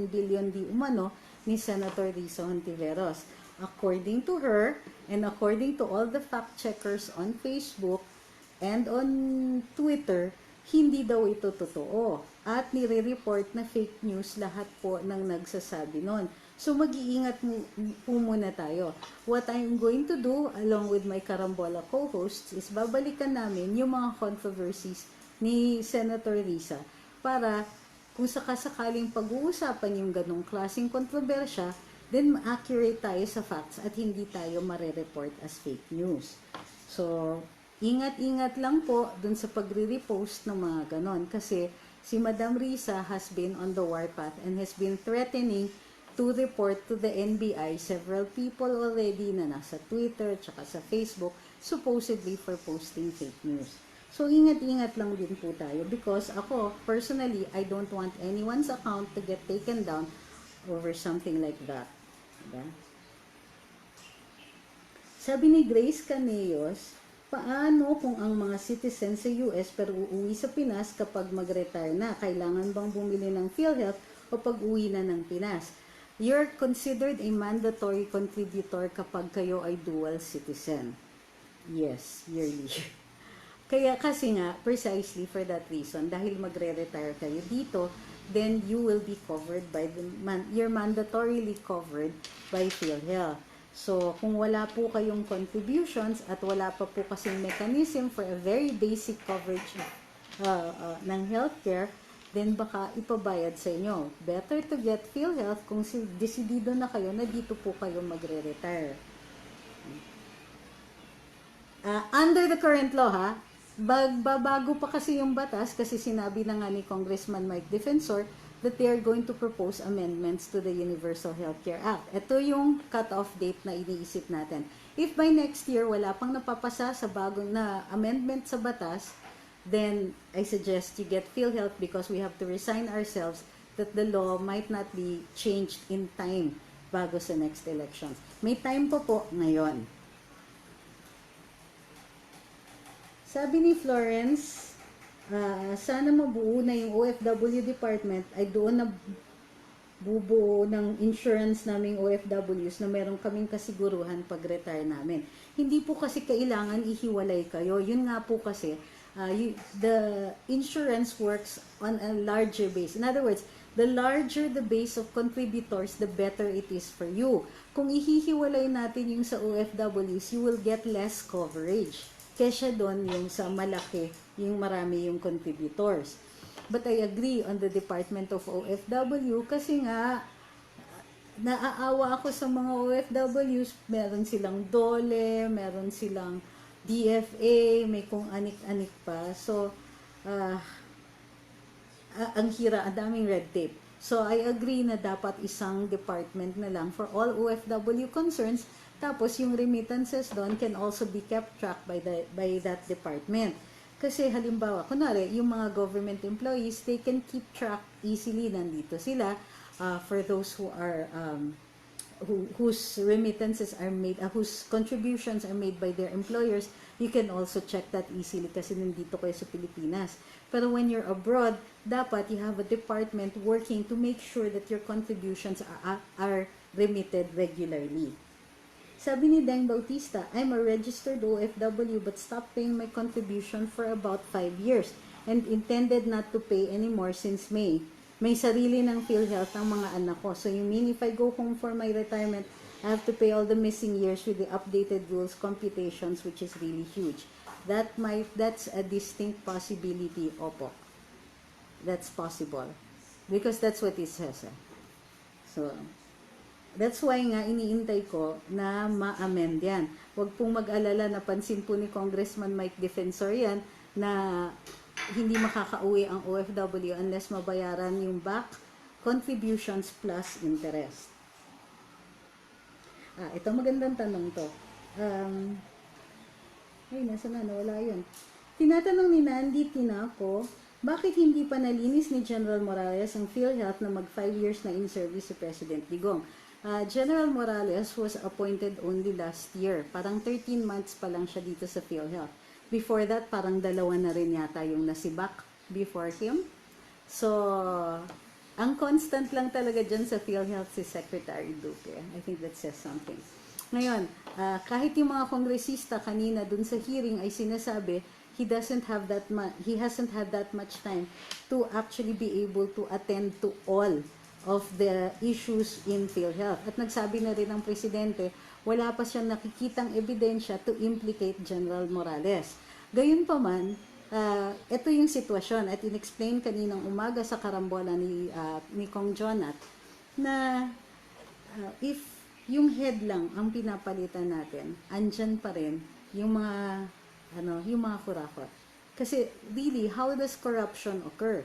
[SPEAKER 1] billion di umano ni Senator Risa Hontiveros. According to her and according to all the fact checkers on Facebook and on Twitter, hindi daw ito totoo. At nire-report na fake news lahat po ng nagsasabi nun. So, mag-iingat po muna tayo. What I'm going to do, along with my Karambola co-hosts, is babalikan namin yung mga controversies ni Senator Risa para kung sakasakaling pag-uusapan yung ganong klaseng kontrobersya, then accurate tayo sa facts at hindi tayo mare-report as fake news. So, ingat-ingat lang po dun sa pagre-repost ng mga ganon kasi si Madam Risa has been on the warpath and has been threatening to report to the NBI several people already na nasa Twitter tsaka sa Facebook supposedly for posting fake news. So, ingat-ingat lang din po tayo because ako, personally, I don't want anyone's account to get taken down over something like that. Diba? Sabi ni Grace Canellos, paano kung ang mga citizen sa US pero uuwi sa Pinas kapag mag-retire na? Kailangan bang bumili ng PhilHealth o pag-uwi na ng Pinas? You're considered a mandatory contributor kapag kayo ay dual citizen. Yes, yearly. Kaya kasi nga, precisely for that reason, dahil magre-retire kayo dito, then you will be covered by you're mandatorily covered by PhilHealth. So, kung wala po kayong contributions at wala pa po kasing mechanism for a very basic coverage ng healthcare, then baka ipabayad sa inyo. Better to get PhilHealth kung desidido na kayo na dito po kayo magre-retire. Under the current law, bago pa kasi yung batas kasi sinabi na nga ni Congressman Mike Defensor that they are going to propose amendments to the Universal Healthcare Act. Ito yung cut-off date na iniisip natin. If by next year wala pang napapasa sa bagong na amendment sa batas, then I suggest you get PhilHealth because we have to resign ourselves that the law might not be changed in time bago sa next elections. May time pa po ngayon. Sabi ni Florence, sana mabuo na yung OFW department ay doon na bubuo ng insurance naming OFWs na meron kaming kasiguruhan pag-retire namin. Hindi po kasi kailangan ihiwalay kayo. Yun nga po kasi, the insurance works on a larger base. In other words, the larger the base of contributors, the better it is for you. Kung ihihiwalay natin yung sa OFWs, you will get less coverage. Kesa doon yung sa malaki, yung marami yung contributors. But I agree on the Department of OFW kasi nga naaawa ako sa mga OFWs, meron silang DOLE, meron silang DFA, may kung anik-anik pa. So, ang daming red tape. So, I agree na dapat isang department na lang for all OFW concerns. Tapos, yung remittances doon can also be kept track by that department. Kasi halimbawa, kunwari, yung mga government employees, they can keep track easily, nandito sila. For those who are, whose remittances are made, whose contributions are made by their employers, you can also check that easily kasi nandito kayo sa Pilipinas. Pero when you're abroad, dapat you have a department working to make sure that your contributions are remitted regularly. Sabi ni Deng Bautista, I'm a registered OFW but stopped paying my contribution for about 5 years and intended not to pay anymore since May. May sarili ng PhilHealth ang mga anak ko. So you mean if I go home for my retirement, I have to pay all the missing years with the updated rules computations, which is really huge. That's a distinct possibility, opo. That's possible. Because that's what it says. So, that's why nga iniintay ko na ma-amend yan. Huwag pong mag-alala, napansin po ni Congressman Mike Defensor yan na hindi makakauwi ang OFW unless mabayaran yung back contributions plus interest. Ito magandang tanong to. Nasa na, nawala yun. Tinatanong ni Nandi Tinaco, bakit hindi pa nalinis ni General Morales ang PhilHealth na mag 5 years na in service si President Digong? General Morales was appointed only last year. Parang 13 months pa lang siya dito sa PhilHealth. Before that, parang 2 na rin yata yung nasibak before him. So, ang constant lang talaga dyan sa PhilHealth si Secretary Duque. I think that says something. Ngayon, kahit yung mga kongresista kanina dun sa hearing ay sinasabi, he hasn't had that much time to actually be able to attend to all of the issues in PhilHealth. At nagsabi na rin ang presidente, wala pa siyang nakikitang ebidensya to implicate General Morales. Gayunpaman, ito yung sitwasyon at inexplain kaninang umaga sa karambola ni Kong Jonat na if yung head lang ang pinapalitan natin, andyan pa rin yung mga kurakot. Kasi really, how does corruption occur?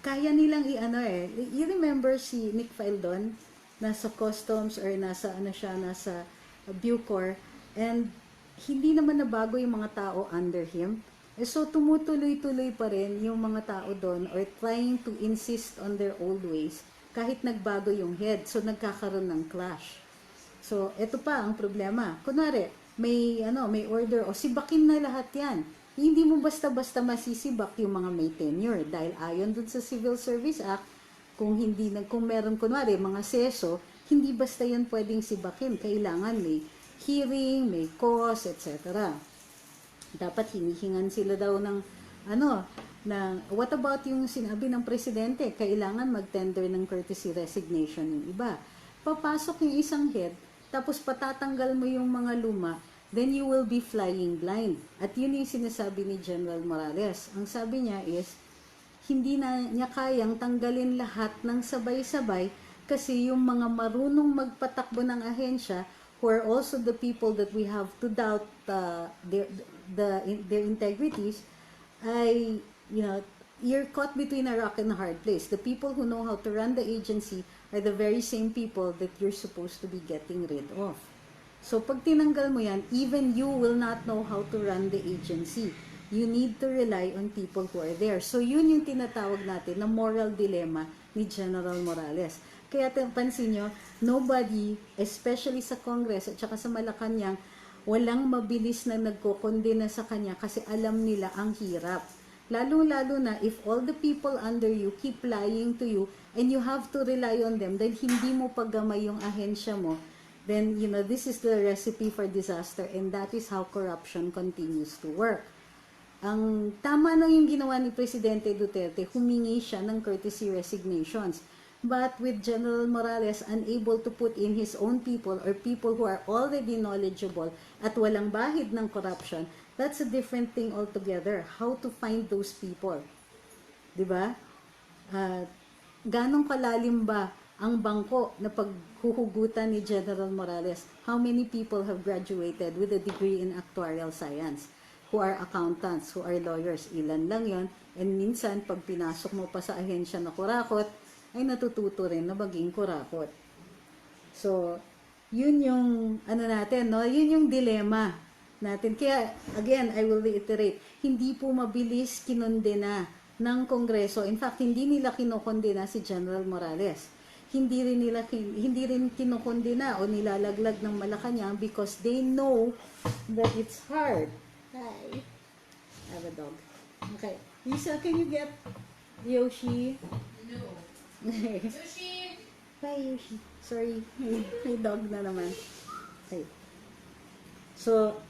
[SPEAKER 1] Kaya nilang you remember si Nick Fildon, nasa customs or nasa Bucor, and hindi naman nabago yung mga tao under him. So tumutuloy-tuloy pa rin yung mga tao doon or trying to insist on their old ways kahit nagbago yung head. So nagkakaroon ng clash. So ito pa ang problema. Kunwari, may order o sibakin na lahat yan. Hindi mo basta-basta masisibak yung mga may tenure dahil ayon dun sa Civil Service Act, kung meron kunwari mga seso, hindi basta yan pwedeng sibakin. Kailangan may hearing, may cause, etc. Dapat hinihingan sila daw ng what about yung sinabi ng presidente? Kailangan mag-tender ng courtesy resignation yung iba. Papasok yung isang head, tapos patatanggal mo yung mga luma, then you will be flying blind. At yun yung sinasabi ni General Morales. Ang sabi niya is, hindi na niya kayang tanggalin lahat ng sabay-sabay kasi yung mga marunong magpatakbo ng ahensya, who are also the people that we have to doubt their integrities, ay, you're caught between a rock and a hard place. The people who know how to run the agency are the very same people that you're supposed to be getting rid of. So, pag tinanggal mo yan, even you will not know how to run the agency. You need to rely on people who are there. So, yun yung tinatawag natin na moral dilemma ni General Morales. Kaya pansin nyo, nobody, especially sa Congress at saka sa Malacanang, walang mabilis na nagkokondena sa kanya kasi alam nila ang hirap. Lalo-lalo na if all the people under you keep lying to you and you have to rely on them dahil hindi mo paggamay yung ahensya mo, then, this is the recipe for disaster and that is how corruption continues to work. Ang tama na yung ginawa ni Presidente Duterte, humingi siya ng courtesy resignations. But with General Morales unable to put in his own people or people who are already knowledgeable at walang bahid ng corruption, that's a different thing altogether. How to find those people? Diba? Ganong kalalim ba ang bangko na paghuhugutan ni General Morales? How many people have graduated with a degree in actuarial science? Who are accountants, who are lawyers? Ilan lang yon. And minsan, pag pinasok mo pa sa ahensya na kurakot, ay natututo rin na maging kurakot. So, yun yung, natin, no? Yun yung dilema natin. Kaya, again, I will reiterate, hindi po mabilis kinondena ng Kongreso. In fact, hindi nila kinokondena si General Morales. Hindi rin kinokondena o nilalaglag ng Malacanang because they know that it's hard. Hi. I have a dog. Okay. Lisa, can you get Yoshi?
[SPEAKER 2] No. Yoshi!
[SPEAKER 1] Bye, Yoshi. Sorry. May dog na naman. Okay. So,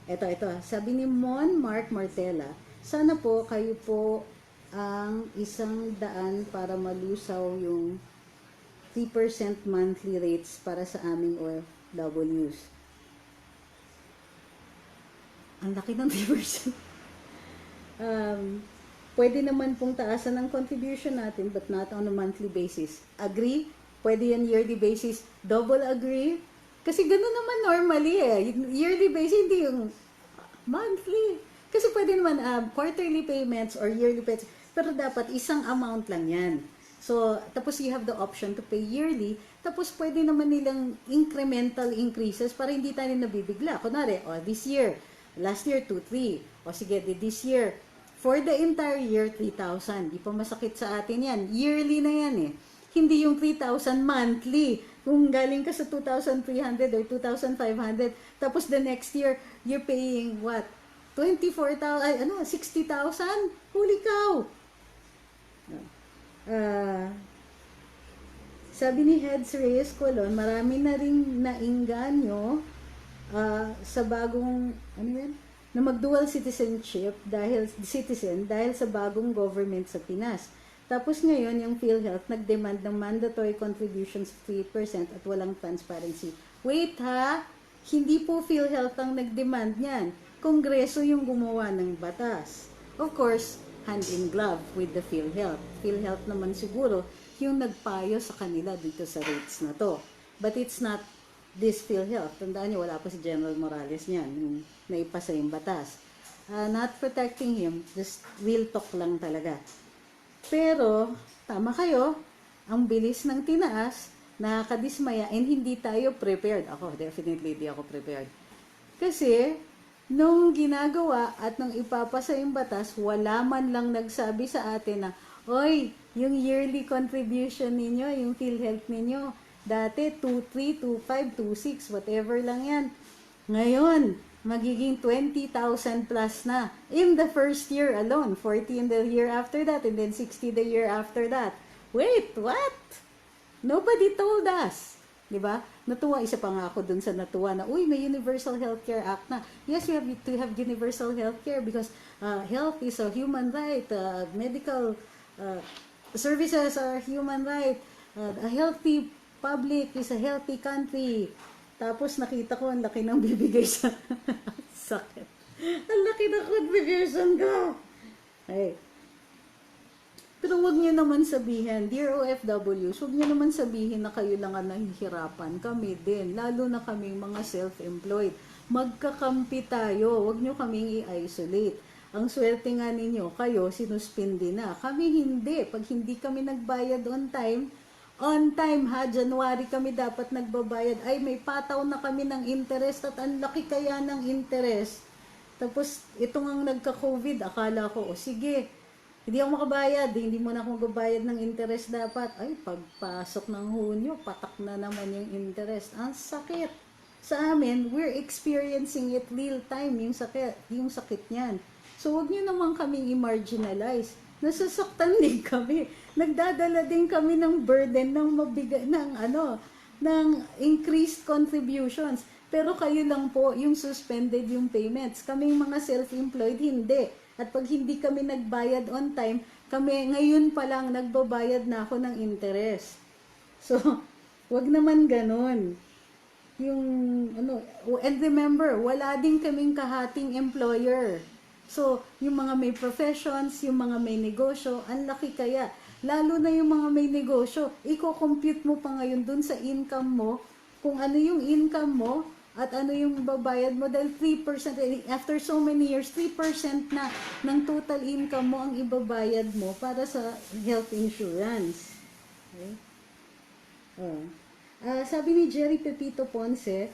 [SPEAKER 1] ito. Sabi ni Mon Mark Martella, sana po kayo po ang 100 para malusaw yung 3% monthly rates para sa aming OFWs. Ang laki ng 3%. Pwede naman pong taasan ng contribution natin but not on a monthly basis. Agree? Pwede yan yearly basis. Double agree? Kasi gano'n naman normally Yearly basis, hindi yung monthly. Kasi pwede naman quarterly payments or yearly payments. Pero dapat isang amount lang yan. So, tapos you have the option to pay yearly. Tapos pwede naman nilang incremental increases para hindi tayo nabibigla. Kunwari, this year, last year 2,300. O sige, this year, for the entire year, 3,000. Di pa masakit sa atin yan. Yearly na yan Hindi yung 3,000 monthly. Kung galing ka sa 2,300 or 2,500, tapos the next year, you're paying what? 24,000, 60,000? Holy cow! Sabi ni Heads Reyes Colon, marami na rin nainganyo sa bagong, na mag-dual citizen dahil sa bagong government sa Pinas. Tapos ngayon, yung PhilHealth nag-demand ng mandatory contributions of 3% at walang transparency. Wait ha! Hindi po PhilHealth ang nag-demand niyan. Kongreso yung gumawa ng batas. Of course, hand in glove with the PhilHealth. PhilHealth naman siguro yung nagpayo sa kanila dito sa rates na to. But it's not this PhilHealth. Tandaan niyo, wala pa si General Morales niyan, yung naipasa yung batas. Not protecting him, just real talk lang talaga. Pero, tama kayo, ang bilis ng tinaas, nakakadismaya, and hindi tayo prepared. Ako, definitely hindi ako prepared. Kasi, nung ginagawa at nung ipapasa yung batas, wala man lang nagsabi sa atin na, oy, yung yearly contribution ninyo, yung PhilHealth ninyo, dati 2,3, 2,5, 2,6, whatever lang yan. Ngayon, magiging 20,000 plus na in the first year alone, 40 in the year after that, and then 60 the year after that. Wait, what? Nobody told us. Diba? Natuwa, isa pa nga ako dun sa natuwa na, uy, may Universal Healthcare Act na. Yes, you have to have universal healthcare because health is a human right, medical services are human right, a healthy public is a healthy country. Tapos nakita ko, ang laki ng bibigay sa sakit. Ang laki ng contribution ko. Ay. Pero wag niyo naman sabihin, dear OFWs, wag niyo naman sabihin na kayo lang ang nahihirapan. Kami din, lalo na kaming mga self-employed. Magkakampi tayo, wag niyo kaming i-isolate. Ang swerte nga ninyo, kayo, sinuspindi na. Kami hindi. Pag hindi kami nagbayad on time ha, January kami dapat nagbabayad. Ay, may pataw na kami ng interest at ang laki kaya ng interest. Tapos, ito nga nagka-COVID, akala ko, o sige, hindi ako makabayad, hindi mo na akong gabayad ng interest dapat. Ay, pagpasok ng Hunyo, patak na naman yung interest. Ang sakit. Sa amin, we're experiencing it real time, yung sakit niyan. So, huwag nyo naman kaming i-marginalize. Nasasaktan din kami. Nagdadala din kami ng burden ng increased contributions. Pero kayo lang po yung suspended yung payments. Kaming mga self-employed, hindi. At pag hindi kami nagbayad on time, kami ngayon pa lang nagbabayad na ako ng interest. So, wag naman ganon. And remember, wala din kaming kahating employer. So, yung mga may professions, yung mga may negosyo, ang laki kaya. Lalo na yung mga may negosyo, i-compute mo pa ngayon dun sa income mo, kung ano yung income mo, at ano yung babayad mo, dahil 3%, after so many years, 3% na ng total income mo ang ibabayad mo para sa health insurance. Okay? Sabi ni Jerry Pepito Ponce,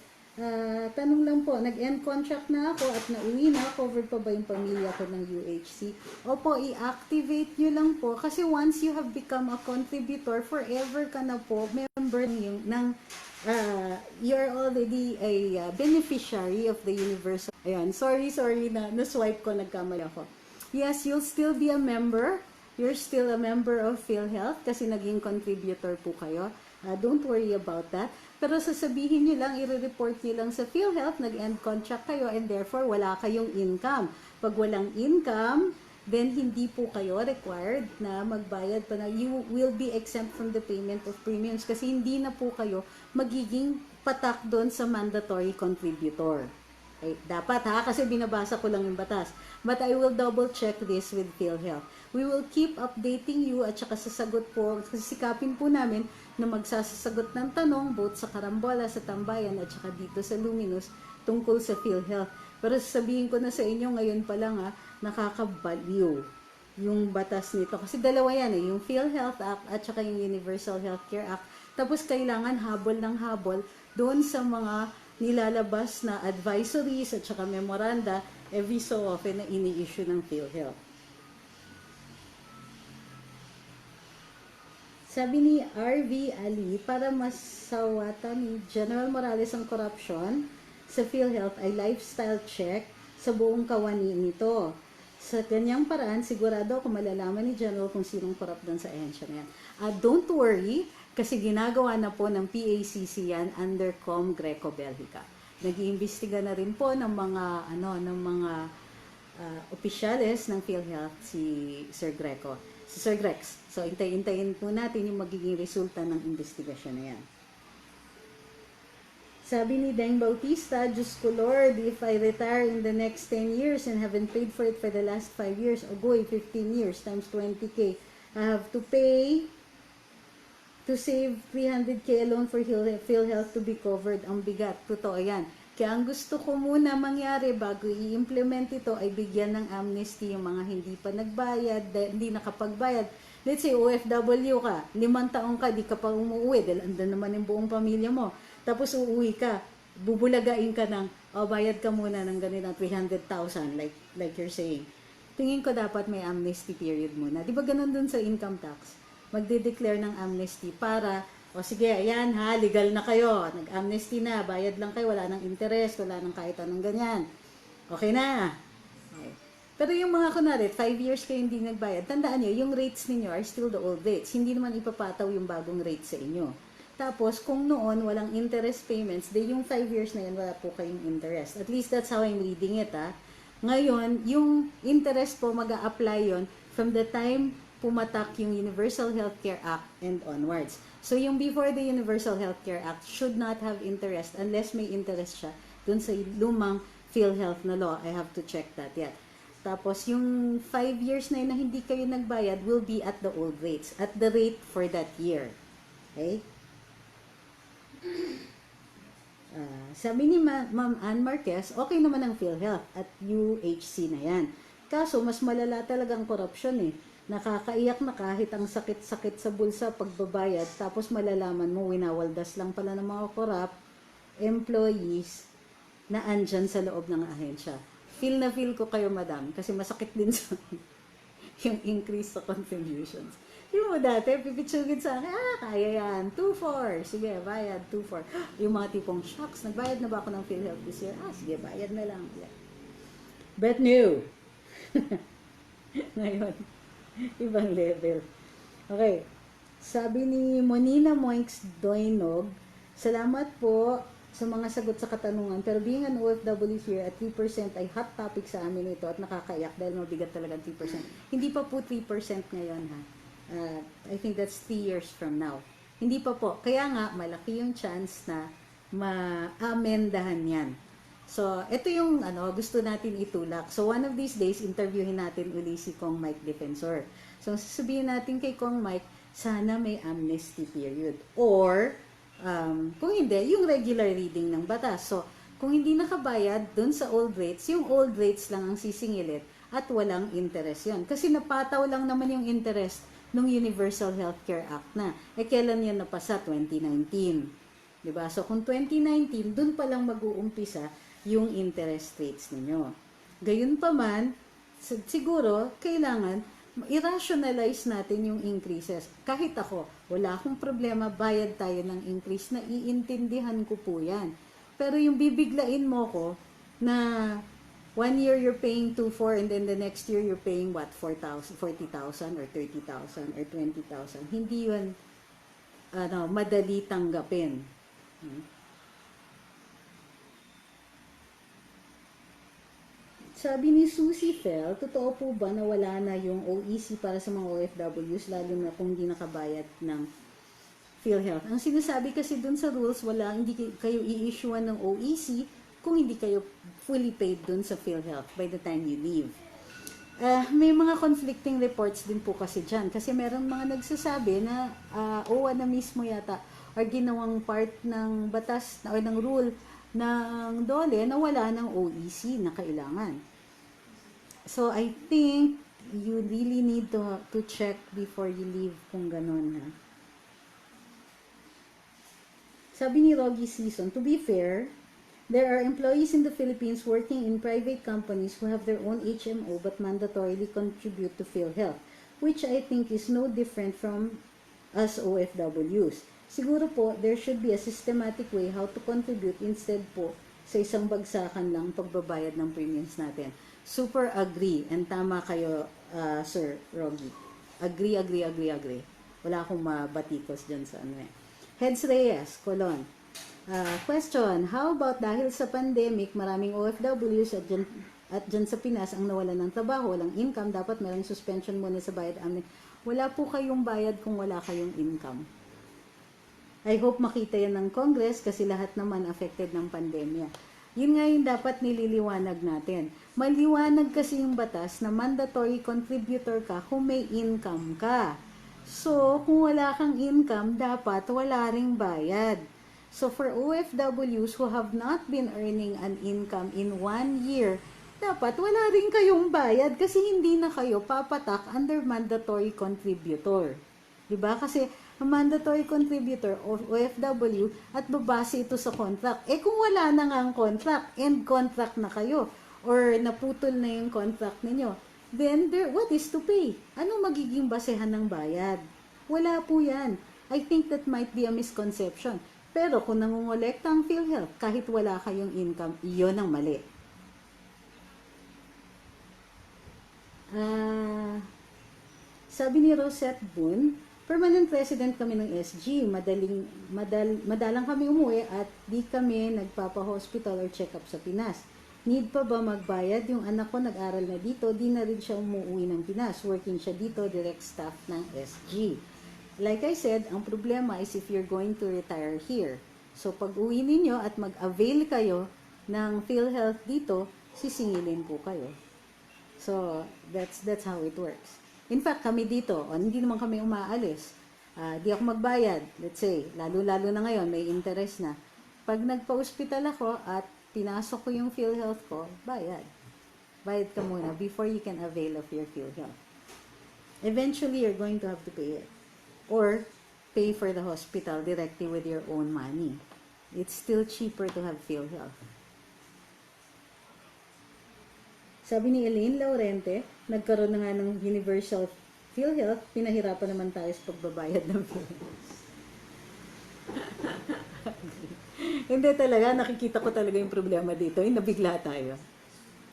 [SPEAKER 1] tanong lang po, nag-end contract na ako at nauwi na, covered pa ba yung pamilya ko ng UHC? Opo, i-activate nyo lang po kasi once you have become a contributor, forever ka na po member you're already a beneficiary of the universal. Ayan, sorry na-swipe ko, nagkamali ako. Yes, you'll still be a member. You're still a member of PhilHealth kasi naging contributor po kayo. Don't worry about that. Pero sasabihin nyo lang, i-report nyo lang sa PhilHealth, nag-end contract kayo and therefore wala kayong income. Pag walang income, then hindi po kayo required na magbayad pa na. You will be exempt from the payment of premiums kasi hindi na po kayo magiging patak doon sa mandatory contributor. Okay, dapat ha, kasi binabasa ko lang yung batas. But I will double check this with PhilHealth. We will keep updating you at saka sasagot po, kasi sikapin po namin na magsasagot ng tanong both sa Karambola, sa Tambayan at saka dito sa Luminous tungkol sa PhilHealth. Pero sasabihin ko na sa inyo ngayon pa lang ha, nakakabaliw yung batas nito. Kasi dalawa yan yung PhilHealth Act at saka yung Universal Healthcare Act. Tapos kailangan habol ng habol doon sa mga nilalabas na advisories at saka memoranda every so often na ini-issue ng PhilHealth. Sabi ni R.V. Ali, para masawatan ni General Morales ang korupsyon sa PhilHealth ay lifestyle check sa buong kawani nito. Sa ganyang paraan, sigurado ako malalaman ni General kung sinong korrupt doon sa ahensya na yan. Don't worry, kasi ginagawa na po ng PACC yan under Com Greco Belgica. Nag-iimbestiga na rin po ng mga opisyales ng PhilHealth si Sir Greco. si Sir Grex. So, intay-intayin po natin yung magiging resulta ng investigasyon na yan. Sabi ni Deng Bautista, Diyos ko Lord, if I retire in the next 10 years and haven't paid for it for the last 5 years, agoy, 15 years times 20K, I have to pay to save 300K alone for PhilHealth to be covered. Ang bigat. Totoo yan. Kaya ang gusto ko muna mangyari bago i-implement ito ay bigyan ng amnesty yung mga hindi pa nagbayad, hindi nakapagbayad. Let's say OFW ka, 5 taong ka, di ka pa umuwi dahil andan naman yung buong pamilya mo. Tapos uuwi ka, bubulagain ka ng, bayad ka muna ng ganito, 300,000 like you're saying. Tingin ko dapat may amnesty period muna. Di ba ganun dun sa income tax? Magde-declare ng amnesty para, sige, ayan ha, legal na kayo, nag-amnesty na, bayad lang kayo, wala nang interest, wala nang kahit anong ganyan. Okay na. Okay. Pero yung mga kunwari, 5 years kayo hindi nagbayad, tandaan nyo, yung rates ninyo are still the old rates. Hindi naman ipapataw yung bagong rates sa inyo. Tapos, kung noon walang interest payments, yung 5 years na yan, wala po kayong interest. At least that's how I'm reading it, ha. Ngayon, yung interest po, mag-a-apply yon from the time pumatak yung Universal Healthcare Act and onwards. So, yung before the Universal Healthcare Act should not have interest unless may interest siya dun sa lumang PhilHealth na law. I have to check that yet. Tapos, yung 5 years na yun na hindi kayo nagbayad will be at the old rates, at the rate for that year. Okay? Sabi ni Ma'am Ann Marquez, okay naman ang PhilHealth at UHC na yan. Kaso, mas malala talagang korupsyon eh. Nakakaiyak na kahit ang sakit-sakit sa bulsa pagbabayad, tapos malalaman mo, winawaldas lang pala ng mga corrupt employees na andyan sa loob ng ahensya. Feel na feel ko kayo, madam, kasi masakit din sa yung increase sa contributions. Yung mo dati, pipitsugin sa akin, kaya yan, 2-4, sige, bayad, 2-4. Yung mga tipong, shucks, nagbayad na ba ako ng PhilHealth this year? Sige, bayad na lang. Yeah. But no. Ngayon, ibang level. Okay. Sabi ni Monina Moinks Doinog, salamat po sa mga sagot sa katanungan, pero being an OFW here at 3% ay hot topic sa amin ito at nakakaiyak dahil mabigat talaga 3%. Hindi pa po 3% ngayon, ha. I think that's 3 years from now. Hindi pa po. Kaya nga, malaki yung chance na ma-amendahan yan. So, ito yung gusto natin itulak. So, one of these days, interviewin natin uli si Kong Mike Defensor. So, sasabihin natin kay Kong Mike, sana may amnesty period. Or, kung hindi, yung regular reading ng batas. So, kung hindi nakabayad dun sa old rates, yung old rates lang ang sisingilin at walang interest yon. Kasi napataw lang naman yung interest nung Universal Healthcare Act na. Kailan yan napasa? 2019. Diba? So, kung 2019, dun pa lang mag-uumpisa yung interest rates ninyo. Gayun pa man, siguro, kailangan i-rationalize natin yung increases. Kahit ako, wala akong problema, bayad tayo ng increase, na iintindihan ko po yan. Pero yung bibiglain mo ko na 1 year you're paying 2,400 and then the next year you're paying what? 40,000 or 30,000 or 20,000. Hindi yun madali tanggapin. Sabi ni Susie Fell, totoo po ba na wala na yung OEC para sa mga OFWs lalo na kung hindi nakabayad ng PhilHealth? Ang sinasabi kasi dun sa rules, hindi kayo i-issuean ng OEC kung hindi kayo fully paid dun sa PhilHealth by the time you leave. May mga conflicting reports din po kasi dyan. Kasi meron mga nagsasabi na OWA na mismo yata or ginawang part ng batas o ng rule ng DOLE na wala ng OEC na kailangan. So, I think you really need to check before you leave kung ganun, ha. Sabi ni Rogie Season, to be fair, there are employees in the Philippines working in private companies who have their own HMO but mandatorily contribute to PhilHealth, which I think is no different from us OFWs. Siguro po, there should be a systematic way how to contribute instead po sa isang bagsakan lang pagbabayad ng premiums natin. Super agree. And tama kayo, Sir Rogie. Agree. Wala akong mabatikos dyan sa ano eh. Heads Reyes, Colon. Question, how about dahil sa pandemic, maraming OFWs at dyan sa Pinas ang nawalan ng trabaho, walang income, dapat merong suspension muna sa bayad amnesty. Wala po kayong bayad kung wala kayong income. I hope makita yan ng Congress kasi lahat naman affected ng pandemya. Yun nga yung dapat nililiwanag natin. Maliwanag kasi yung batas na mandatory contributor ka kung may income ka. So, kung wala kang income, dapat wala ring bayad. So, for OFWs who have not been earning an income in 1 year, dapat wala rin kayong bayad kasi hindi na kayo papatak under mandatory contributor. Diba? Kasi ang mandatory contributor o OFW at babase ito sa contract. Eh kung wala na nga ang contract, end contract na kayo or naputol na yung contract ninyo, then what is to pay? Anong magiging basehan ng bayad? Wala po yan. I think that might be a misconception. Pero kung nangungolekta ang PhilHealth, kahit wala kayong income, iyon ang mali. Sabi ni Rosette Boone, permanent resident kami ng SG. Madalang kami umuwi at di kami nagpapa-hospital or check-up sa Pinas. Need pa ba magbayad? Yung anak ko nag-aral na dito, di na rin siya umuwi ng Pinas. Working siya dito, direct staff ng SG. Like I said, ang problema is if you're going to retire here. So pag uwi ninyo at mag-avail kayo ng PhilHealth dito, sisingilin po kayo. So that's how it works. In fact, kami dito, hindi naman kami umaalis. Di ako magbayad, let's say, lalo-lalo na ngayon, may interest na. Pag nagpa-hospital ako at pinasok ko yung PhilHealth ko, bayad. Bayad ka muna before you can avail of your PhilHealth. Eventually, you're going to have to pay it. Or pay for the hospital directly with your own money. It's still cheaper to have PhilHealth. Sabi ni Elaine Laurente, nagkaroon na nga ng universal PhilHealth, pinahirapan naman tayo sa pagbabayad ng PhilHealth. Hindi talaga, nakikita ko talaga yung problema dito, yung nabigla tayo.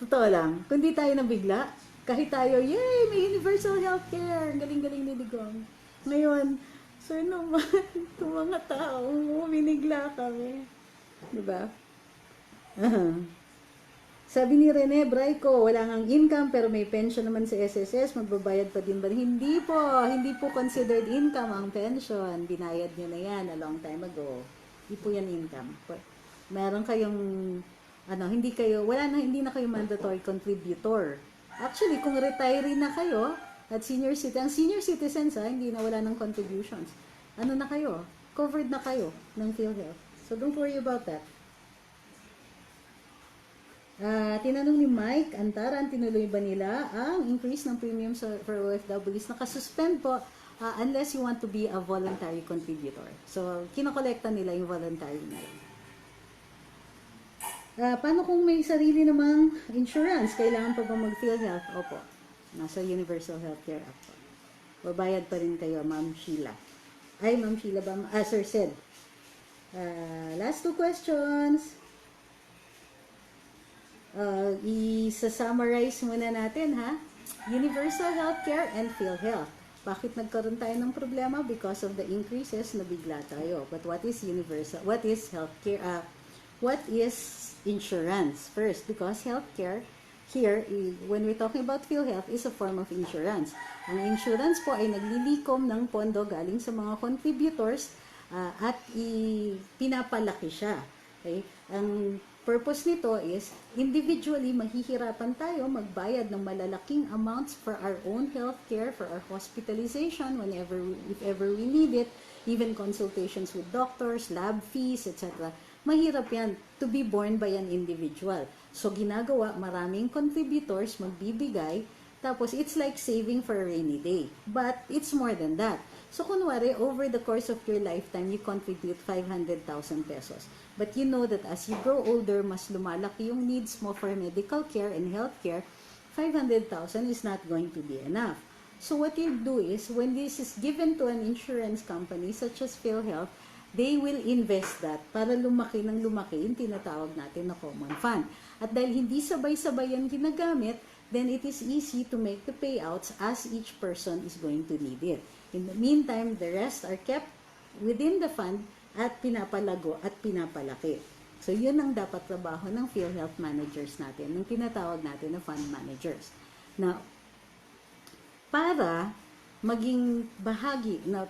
[SPEAKER 1] Totoo lang, kung di tayo nabigla, kahit tayo, yay, may universal healthcare, galing-galing ni Digong. Ngayon, sir naman, itong mga tao, binigla kami. Diba? Sabi ni Rene Brayco, wala ngang income pero may pension naman sa SSS, magbabayad pa din ba? Hindi po considered income ang pension. Binayad nyo na yan a long time ago. Hindi po yan income. Meron kayong, hindi na kayo mandatory contributor. Actually, kung retiree na kayo, at senior citizens, hindi na wala ng contributions. Ano na kayo? Covered na kayo ng PhilHealth. So don't worry about that. Tinanong ni Mike Antaran, tinuloy ba nila ang increase ng premium for OFWs? Nakasuspend po unless you want to be a voluntary contributor. So, kinokolekta nila yung voluntary na yun. Paano kung may sarili namang insurance? Kailangan pa ba mag-PhilHealth? Opo. Nasa Universal Healthcare Act po. Babayad pa rin kayo, Ma'am Sheila. Ay, Ma'am Sheila ba? Sir Sed. Last two questions. Isa-summarize muna natin, ha? Universal Healthcare and PhilHealth. Bakit nagkaroon tayo ng problema? Because of the increases, nabigla tayo. But what is universal? What is healthcare? What is insurance? First, because healthcare, here, when we're talking about PhilHealth, is a form of insurance. Ang insurance po ay naglilikom ng pondo galing sa mga contributors at pinapalaki siya. Okay? Ang purpose nito is, individually, mahihirapan tayo magbayad ng malalaking amounts for our own healthcare, for our hospitalization, if ever we need it, even consultations with doctors, lab fees, etc. Mahirap yan to be borne by an individual. So, ginagawa, maraming contributors magbibigay, tapos it's like saving for a rainy day. But, it's more than that. So, kunwari, over the course of your lifetime, you contribute 500,000 pesos. But you know that as you grow older, mas lumalaki yung needs mo for medical care and healthcare, 500,000 is not going to be enough. So, what you do is, when this is given to an insurance company, such as PhilHealth, they will invest that para lumaki ng lumaki yung tinatawag natin na common fund. At dahil hindi sabay-sabay yan ginagamit, then it is easy to make the payouts as each person is going to need it. In the meantime, the rest are kept within the fund at pinapalago at pinapalaki. So, yun ang dapat trabaho ng PhilHealth managers natin, ng tinatawag natin na fund managers. Now, para maging bahagi na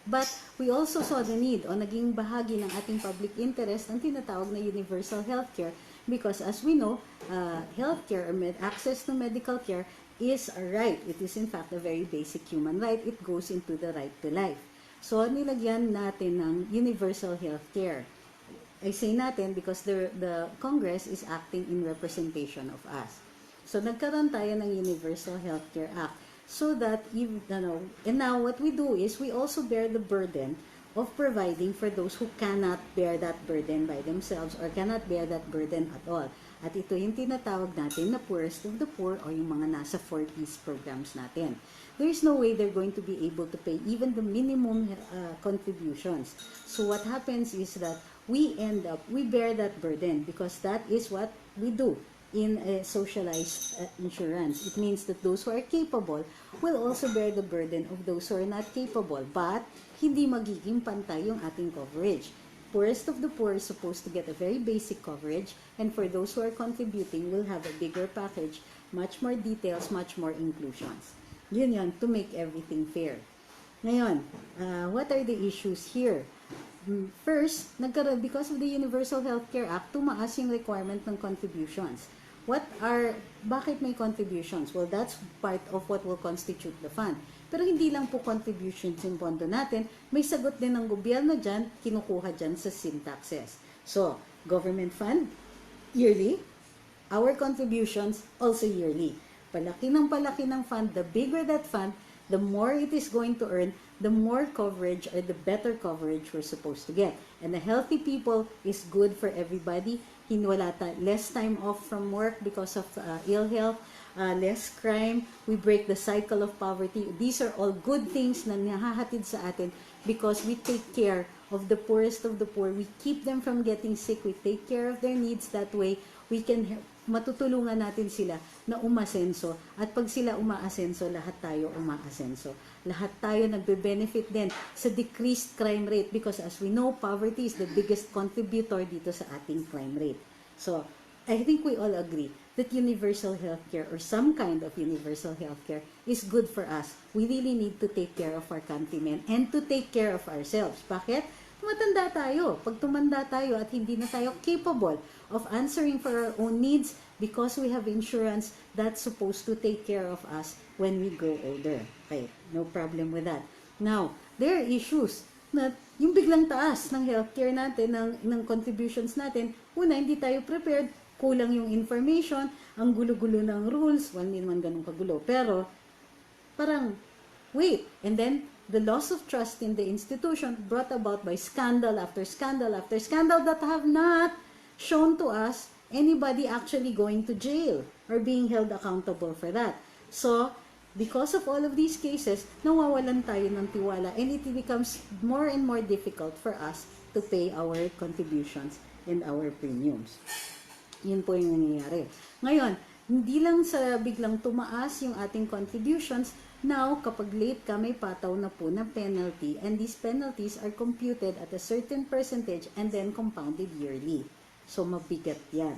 [SPEAKER 1] but we also saw the need o naging bahagi ng ating public interest ang tinatawag na universal healthcare because as we know, healthcare or access to medical care is a right. It is in fact a very basic human right. It goes into the right to life. So, nilagyan natin ng universal healthcare. I say natin because the Congress is acting in representation of us. So, nagkaroon tayo ng Universal Healthcare Act so that, and now what we do is we also bear the burden of providing for those who cannot bear that burden by themselves or cannot bear that burden at all. At ito yung tinatawag natin na poorest of the poor o yung mga nasa 4Ps programs natin. There is no way they're going to be able to pay even the minimum contributions. So what happens is that we bear that burden because that is what we do in a socialized insurance. It means that those who are capable will also bear the burden of those who are not capable. But, hindi magiging pantay yung ating coverage. Poorest of the poor is supposed to get a very basic coverage, and for those who are contributing will have a bigger package, much more details, much more inclusions. Yun, to make everything fair. Ngayon, what are the issues here? First, because of the Universal Healthcare Act, tumaas yung requirement ng contributions. Bakit may contributions? Well, that's part of what will constitute the fund. Pero hindi lang po contributions yung pondo natin, may sagot din ng gobyerno dyan, kinukuha dyan sa sin taxes. So, government fund, yearly. Our contributions, also yearly. Palaki ng fund, the bigger that fund, the more it is going to earn, the more coverage or the better coverage we're supposed to get. And the healthy people is good for everybody. Less time off from work because of ill health, less crime, we break the cycle of poverty. These are all good things na nahahatid sa atin because we take care of the poorest of the poor. We keep them from getting sick. We take care of their needs. That way, we can matutulungan natin sila na umasenso. At pag sila umaasenso, lahat tayo umaasenso. Lahat tayo nagbe-benefit din sa decreased crime rate because as we know, poverty is the biggest contributor dito sa ating crime rate. So, I think we all agree that universal healthcare or some kind of universal healthcare is good for us. We really need to take care of our countrymen and to take care of ourselves. Bakit? Tumatanda tayo. Pag tumanda tayo at hindi na tayo capable of answering for our own needs because we have insurance that's supposed to take care of us when we grow older. Okay, no problem with that. Now, there are issues na yung biglang taas ng healthcare natin, ng contributions natin, una, hindi tayo prepared, kulang yung information, ang gulo-gulo ng rules, hindi naman ganun kagulo. Pero, parang, wait, and then, the loss of trust in the institution brought about by scandal after scandal after scandal that have not shown to us anybody actually going to jail or being held accountable for that. So, because of all of these cases, nawawalan tayo ng tiwala and it becomes more and more difficult for us to pay our contributions and our premiums. Yun po yung nangyayari. Ngayon, hindi lang sa biglang tumaas yung ating contributions, now, kapag late ka, may pataw na po na penalty and these penalties are computed at a certain percentage and then compounded yearly. So, mabigat yan.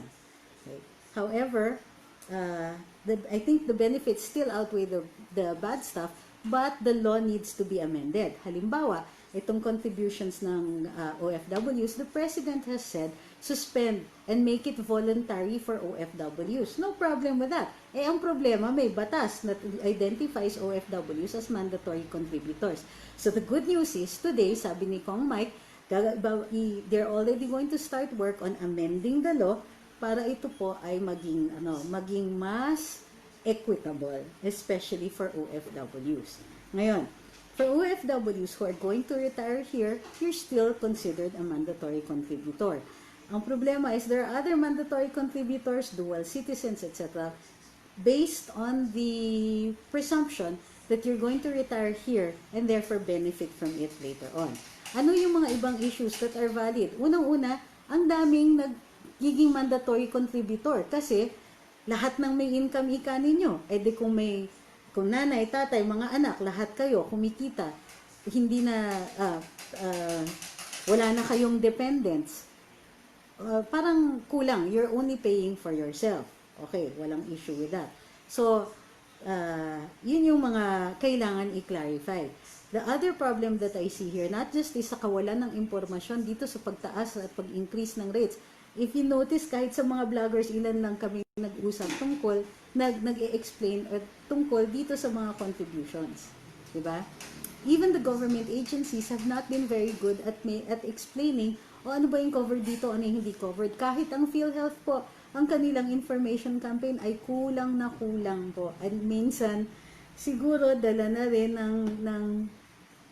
[SPEAKER 1] Okay. However, I think the benefits still outweigh the bad stuff, but the law needs to be amended. Halimbawa, itong contributions ng OFWs, the President has said, suspend and make it voluntary for OFWs. No problem with that. Ang problema, may batas that identifies OFWs as mandatory contributors. So the good news is, today, sabi ni Kong Mike, they're already going to start work on amending the law para ito po ay maging mas equitable, especially for OFWs. Ngayon, for OFWs who are going to retire here, you're still considered a mandatory contributor. Ang problema is there are other mandatory contributors, dual citizens, etc., based on the presumption that you're going to retire here and therefore benefit from it later on. Ano yung mga ibang issues that are valid? Unang-una, ang daming nagiging mandatory contributor kasi lahat ng may income ika ninyo. Eh di kung nanay, tatay, mga anak, lahat kayo kumikita, hindi na wala na kayong dependents. Parang kulang, you're only paying for yourself. Okay, walang issue with that. So, Yun yung mga kailangan i-clarify. The other problem that I see here, not just is sa kawalan ng impormasyon dito sa pagtaas at pag-increase ng rates. If you notice, kahit sa mga vloggers, ilan lang kami nag-usap tungkol, nag-e-explain tungkol dito sa mga contributions. Diba? Even the government agencies have not been very good at explaining ano ba yung covered dito, ano yung hindi covered. Kahit ang PhilHealth po, ang kanilang information campaign ay kulang na kulang po. At minsan, siguro dala na rin ng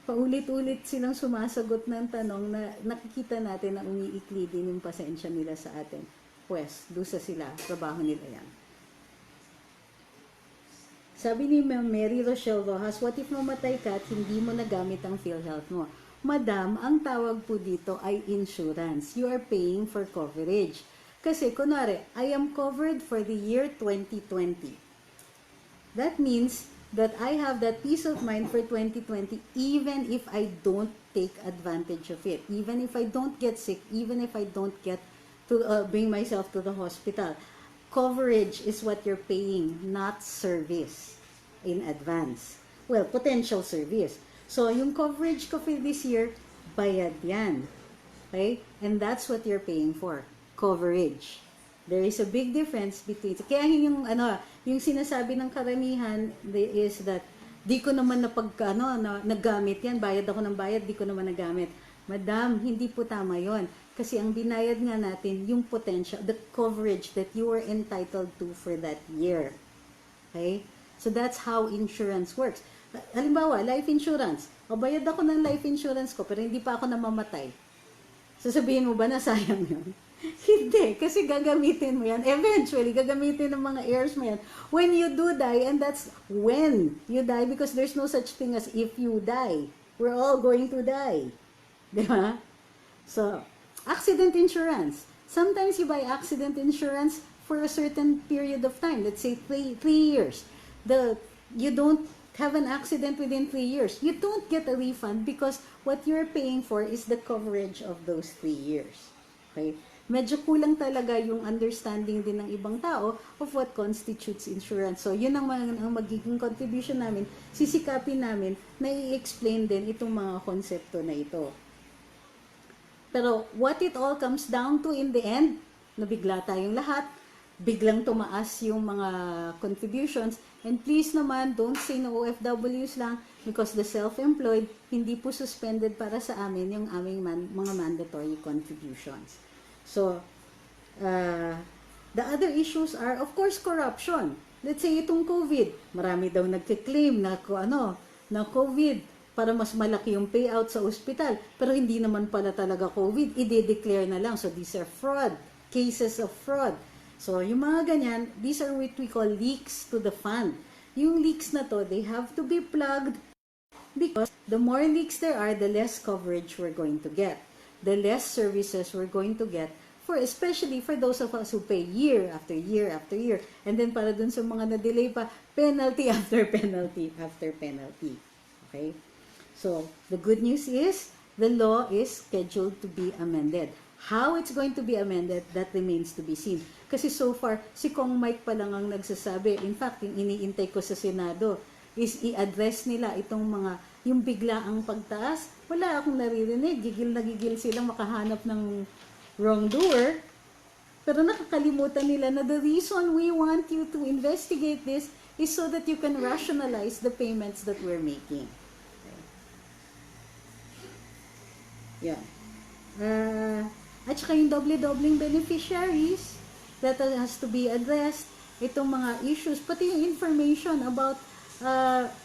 [SPEAKER 1] paulit-ulit silang sumasagot ng tanong na nakikita natin na umiikli din yung pasensya nila sa atin. Pues, dusa sila, trabaho nila yan. Sabi ni Mary Rochelle Rojas, what if mamatay ka at hindi mo nagamit ang PhilHealth mo? Madam, ang tawag po dito ay insurance. You are paying for coverage. Kasi, kunwari, I am covered for the year 2020. That means that I have that peace of mind for 2020 even if I don't take advantage of it. Even if I don't get sick, even if I don't get to bring myself to the hospital. Coverage is what you're paying, not service in advance. Well, potential service. So, yung coverage ko for this year, bayad yan. Okay? And that's what you're paying for. Coverage. There is a big difference between... Kaya yung sinasabi ng karamihan is that di ko naman nagamit yan. Bayad ako ng bayad, di ko naman nagamit. Madam, hindi po tama yon. Kasi ang binayad nga natin, yung potential, the coverage that you are entitled to for that year. Okay? So, that's how insurance works. Halimbawa, life insurance. O, bayad ako ng life insurance ko, pero hindi pa ako namamatay. Sasabihin mo ba na sayang yun? Hindi, kasi gagamitin mo yan. Eventually, gagamitin ng mga heirs mo yan. When you do die, and that's when you die, because there's no such thing as if you die. We're all going to die. Diba? So, accident insurance. Sometimes you buy accident insurance for a certain period of time. Let's say 3 years. You don't have an accident within 3 years. You don't get a refund because what you're paying for is the coverage of those 3 years. Okay? Medyo kulang talaga yung understanding din ng ibang tao of what constitutes insurance. So, yun ang magiging contribution namin. Sisikapin namin na i-explain din itong mga konsepto na ito. Pero, what it all comes down to in the end, nabigla tayong lahat, biglang tumaas yung mga contributions. And please naman, don't say no OFWs lang because the self-employed, hindi po suspended para sa amin yung aming mga mandatory contributions. So, the other issues are, of course, corruption. Let's say itong COVID, marami daw nagke-claim na COVID para mas malaki yung payout sa ospital. Pero hindi naman pala talaga COVID, i-declare na lang. So, these are fraud, cases of fraud. So, yung mga ganyan, these are what we call leaks to the fund. Yung leaks na to, they have to be plugged because the more leaks there are, the less coverage we're going to get. The less services we're going to get, especially for those of us who pay year after year after year. And then para dun sa mga na-delay pa, penalty after penalty after penalty. Okay? So, the good news is, the law is scheduled to be amended. How it's going to be amended, that remains to be seen. Kasi so far, si Kong Mike pa lang ang nagsasabi. In fact, yung iniintay ko sa Senado is i-address nila itong yung biglaang pagtaas. Wala akong naririnig. Gigil na gigil silang makahanap ng wrongdoer. Pero nakakalimutan nila na the reason we want you to investigate this is so that you can rationalize the payments that we're making. Yeah. At saka yung doble-dobling beneficiaries that has to be addressed, itong mga issues, pati yung information about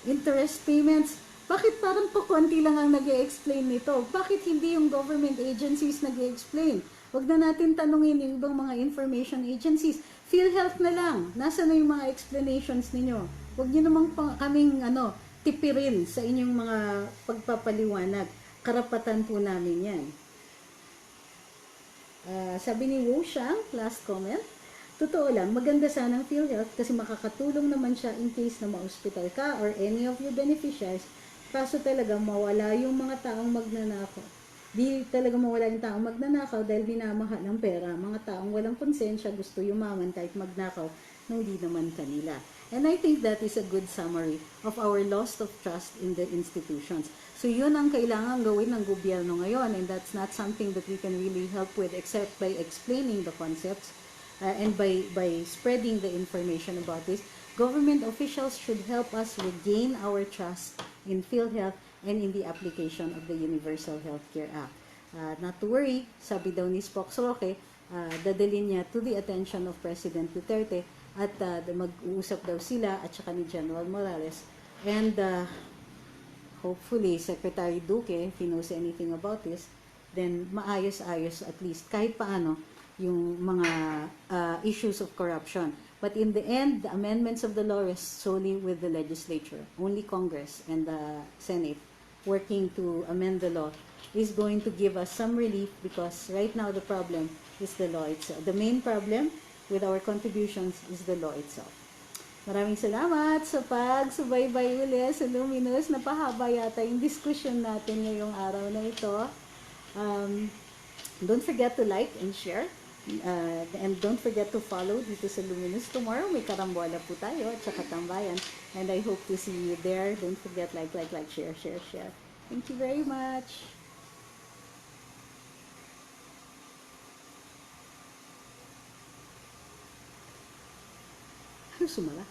[SPEAKER 1] interest payments. Bakit parang konti lang ang nag-e-explain nito? Bakit hindi yung government agencies nag-e-explain? Wag na natin tanungin yung ibang mga information agencies. PhilHealth na lang. Nasa na yung mga explanations ninyo? Wag niyo namang kaming tipirin sa inyong mga pagpapaliwanag. Karapatan po namin yan. Sabi ni Wu Shang, last comment, totoo lang, maganda sana ang PhilHealth kasi makakatulong naman siya in case na ma-hospital ka or any of your beneficiaries, kaso talaga mawala yung mga taong magnanakaw. Di talaga mawala yung taong magnanakaw dahil minamahal ng pera. Mga taong walang konsensya, gusto yumaman kahit magnakaw na hindi naman kanila. And I think that is a good summary of our loss of trust in the institutions. So yun ang kailangan gawin ng gobyerno ngayon, and that's not something that we can really help with except by explaining the concepts and by spreading the information about this. Government officials should help us regain our trust in PhilHealth and in the application of the Universal Healthcare Act. Not to worry, sabi daw ni Spock Roque, dadalhin niya to the attention of President Duterte at mag-uusap daw sila at saka ni General Morales. And hopefully, Secretary Duque, if he knows anything about this, then maayos-ayos at least kahit paano yung mga issues of corruption. But in the end, the amendments of the law rest solely with the legislature. Only Congress and the Senate working to amend the law is going to give us some relief because right now the problem is the law itself. The main problem with our contributions is the law itself. Maraming salamat sa pagsubaybay ulit sa Luminous. Napahaba yata yung discussion natin ngayong araw na ito. Don't forget to like and share. And don't forget to follow dito sa Luminous. Tomorrow may karambola po tayo at saka tambayan. And I hope to see you there. Don't forget like, share. Thank you very much. Sumala.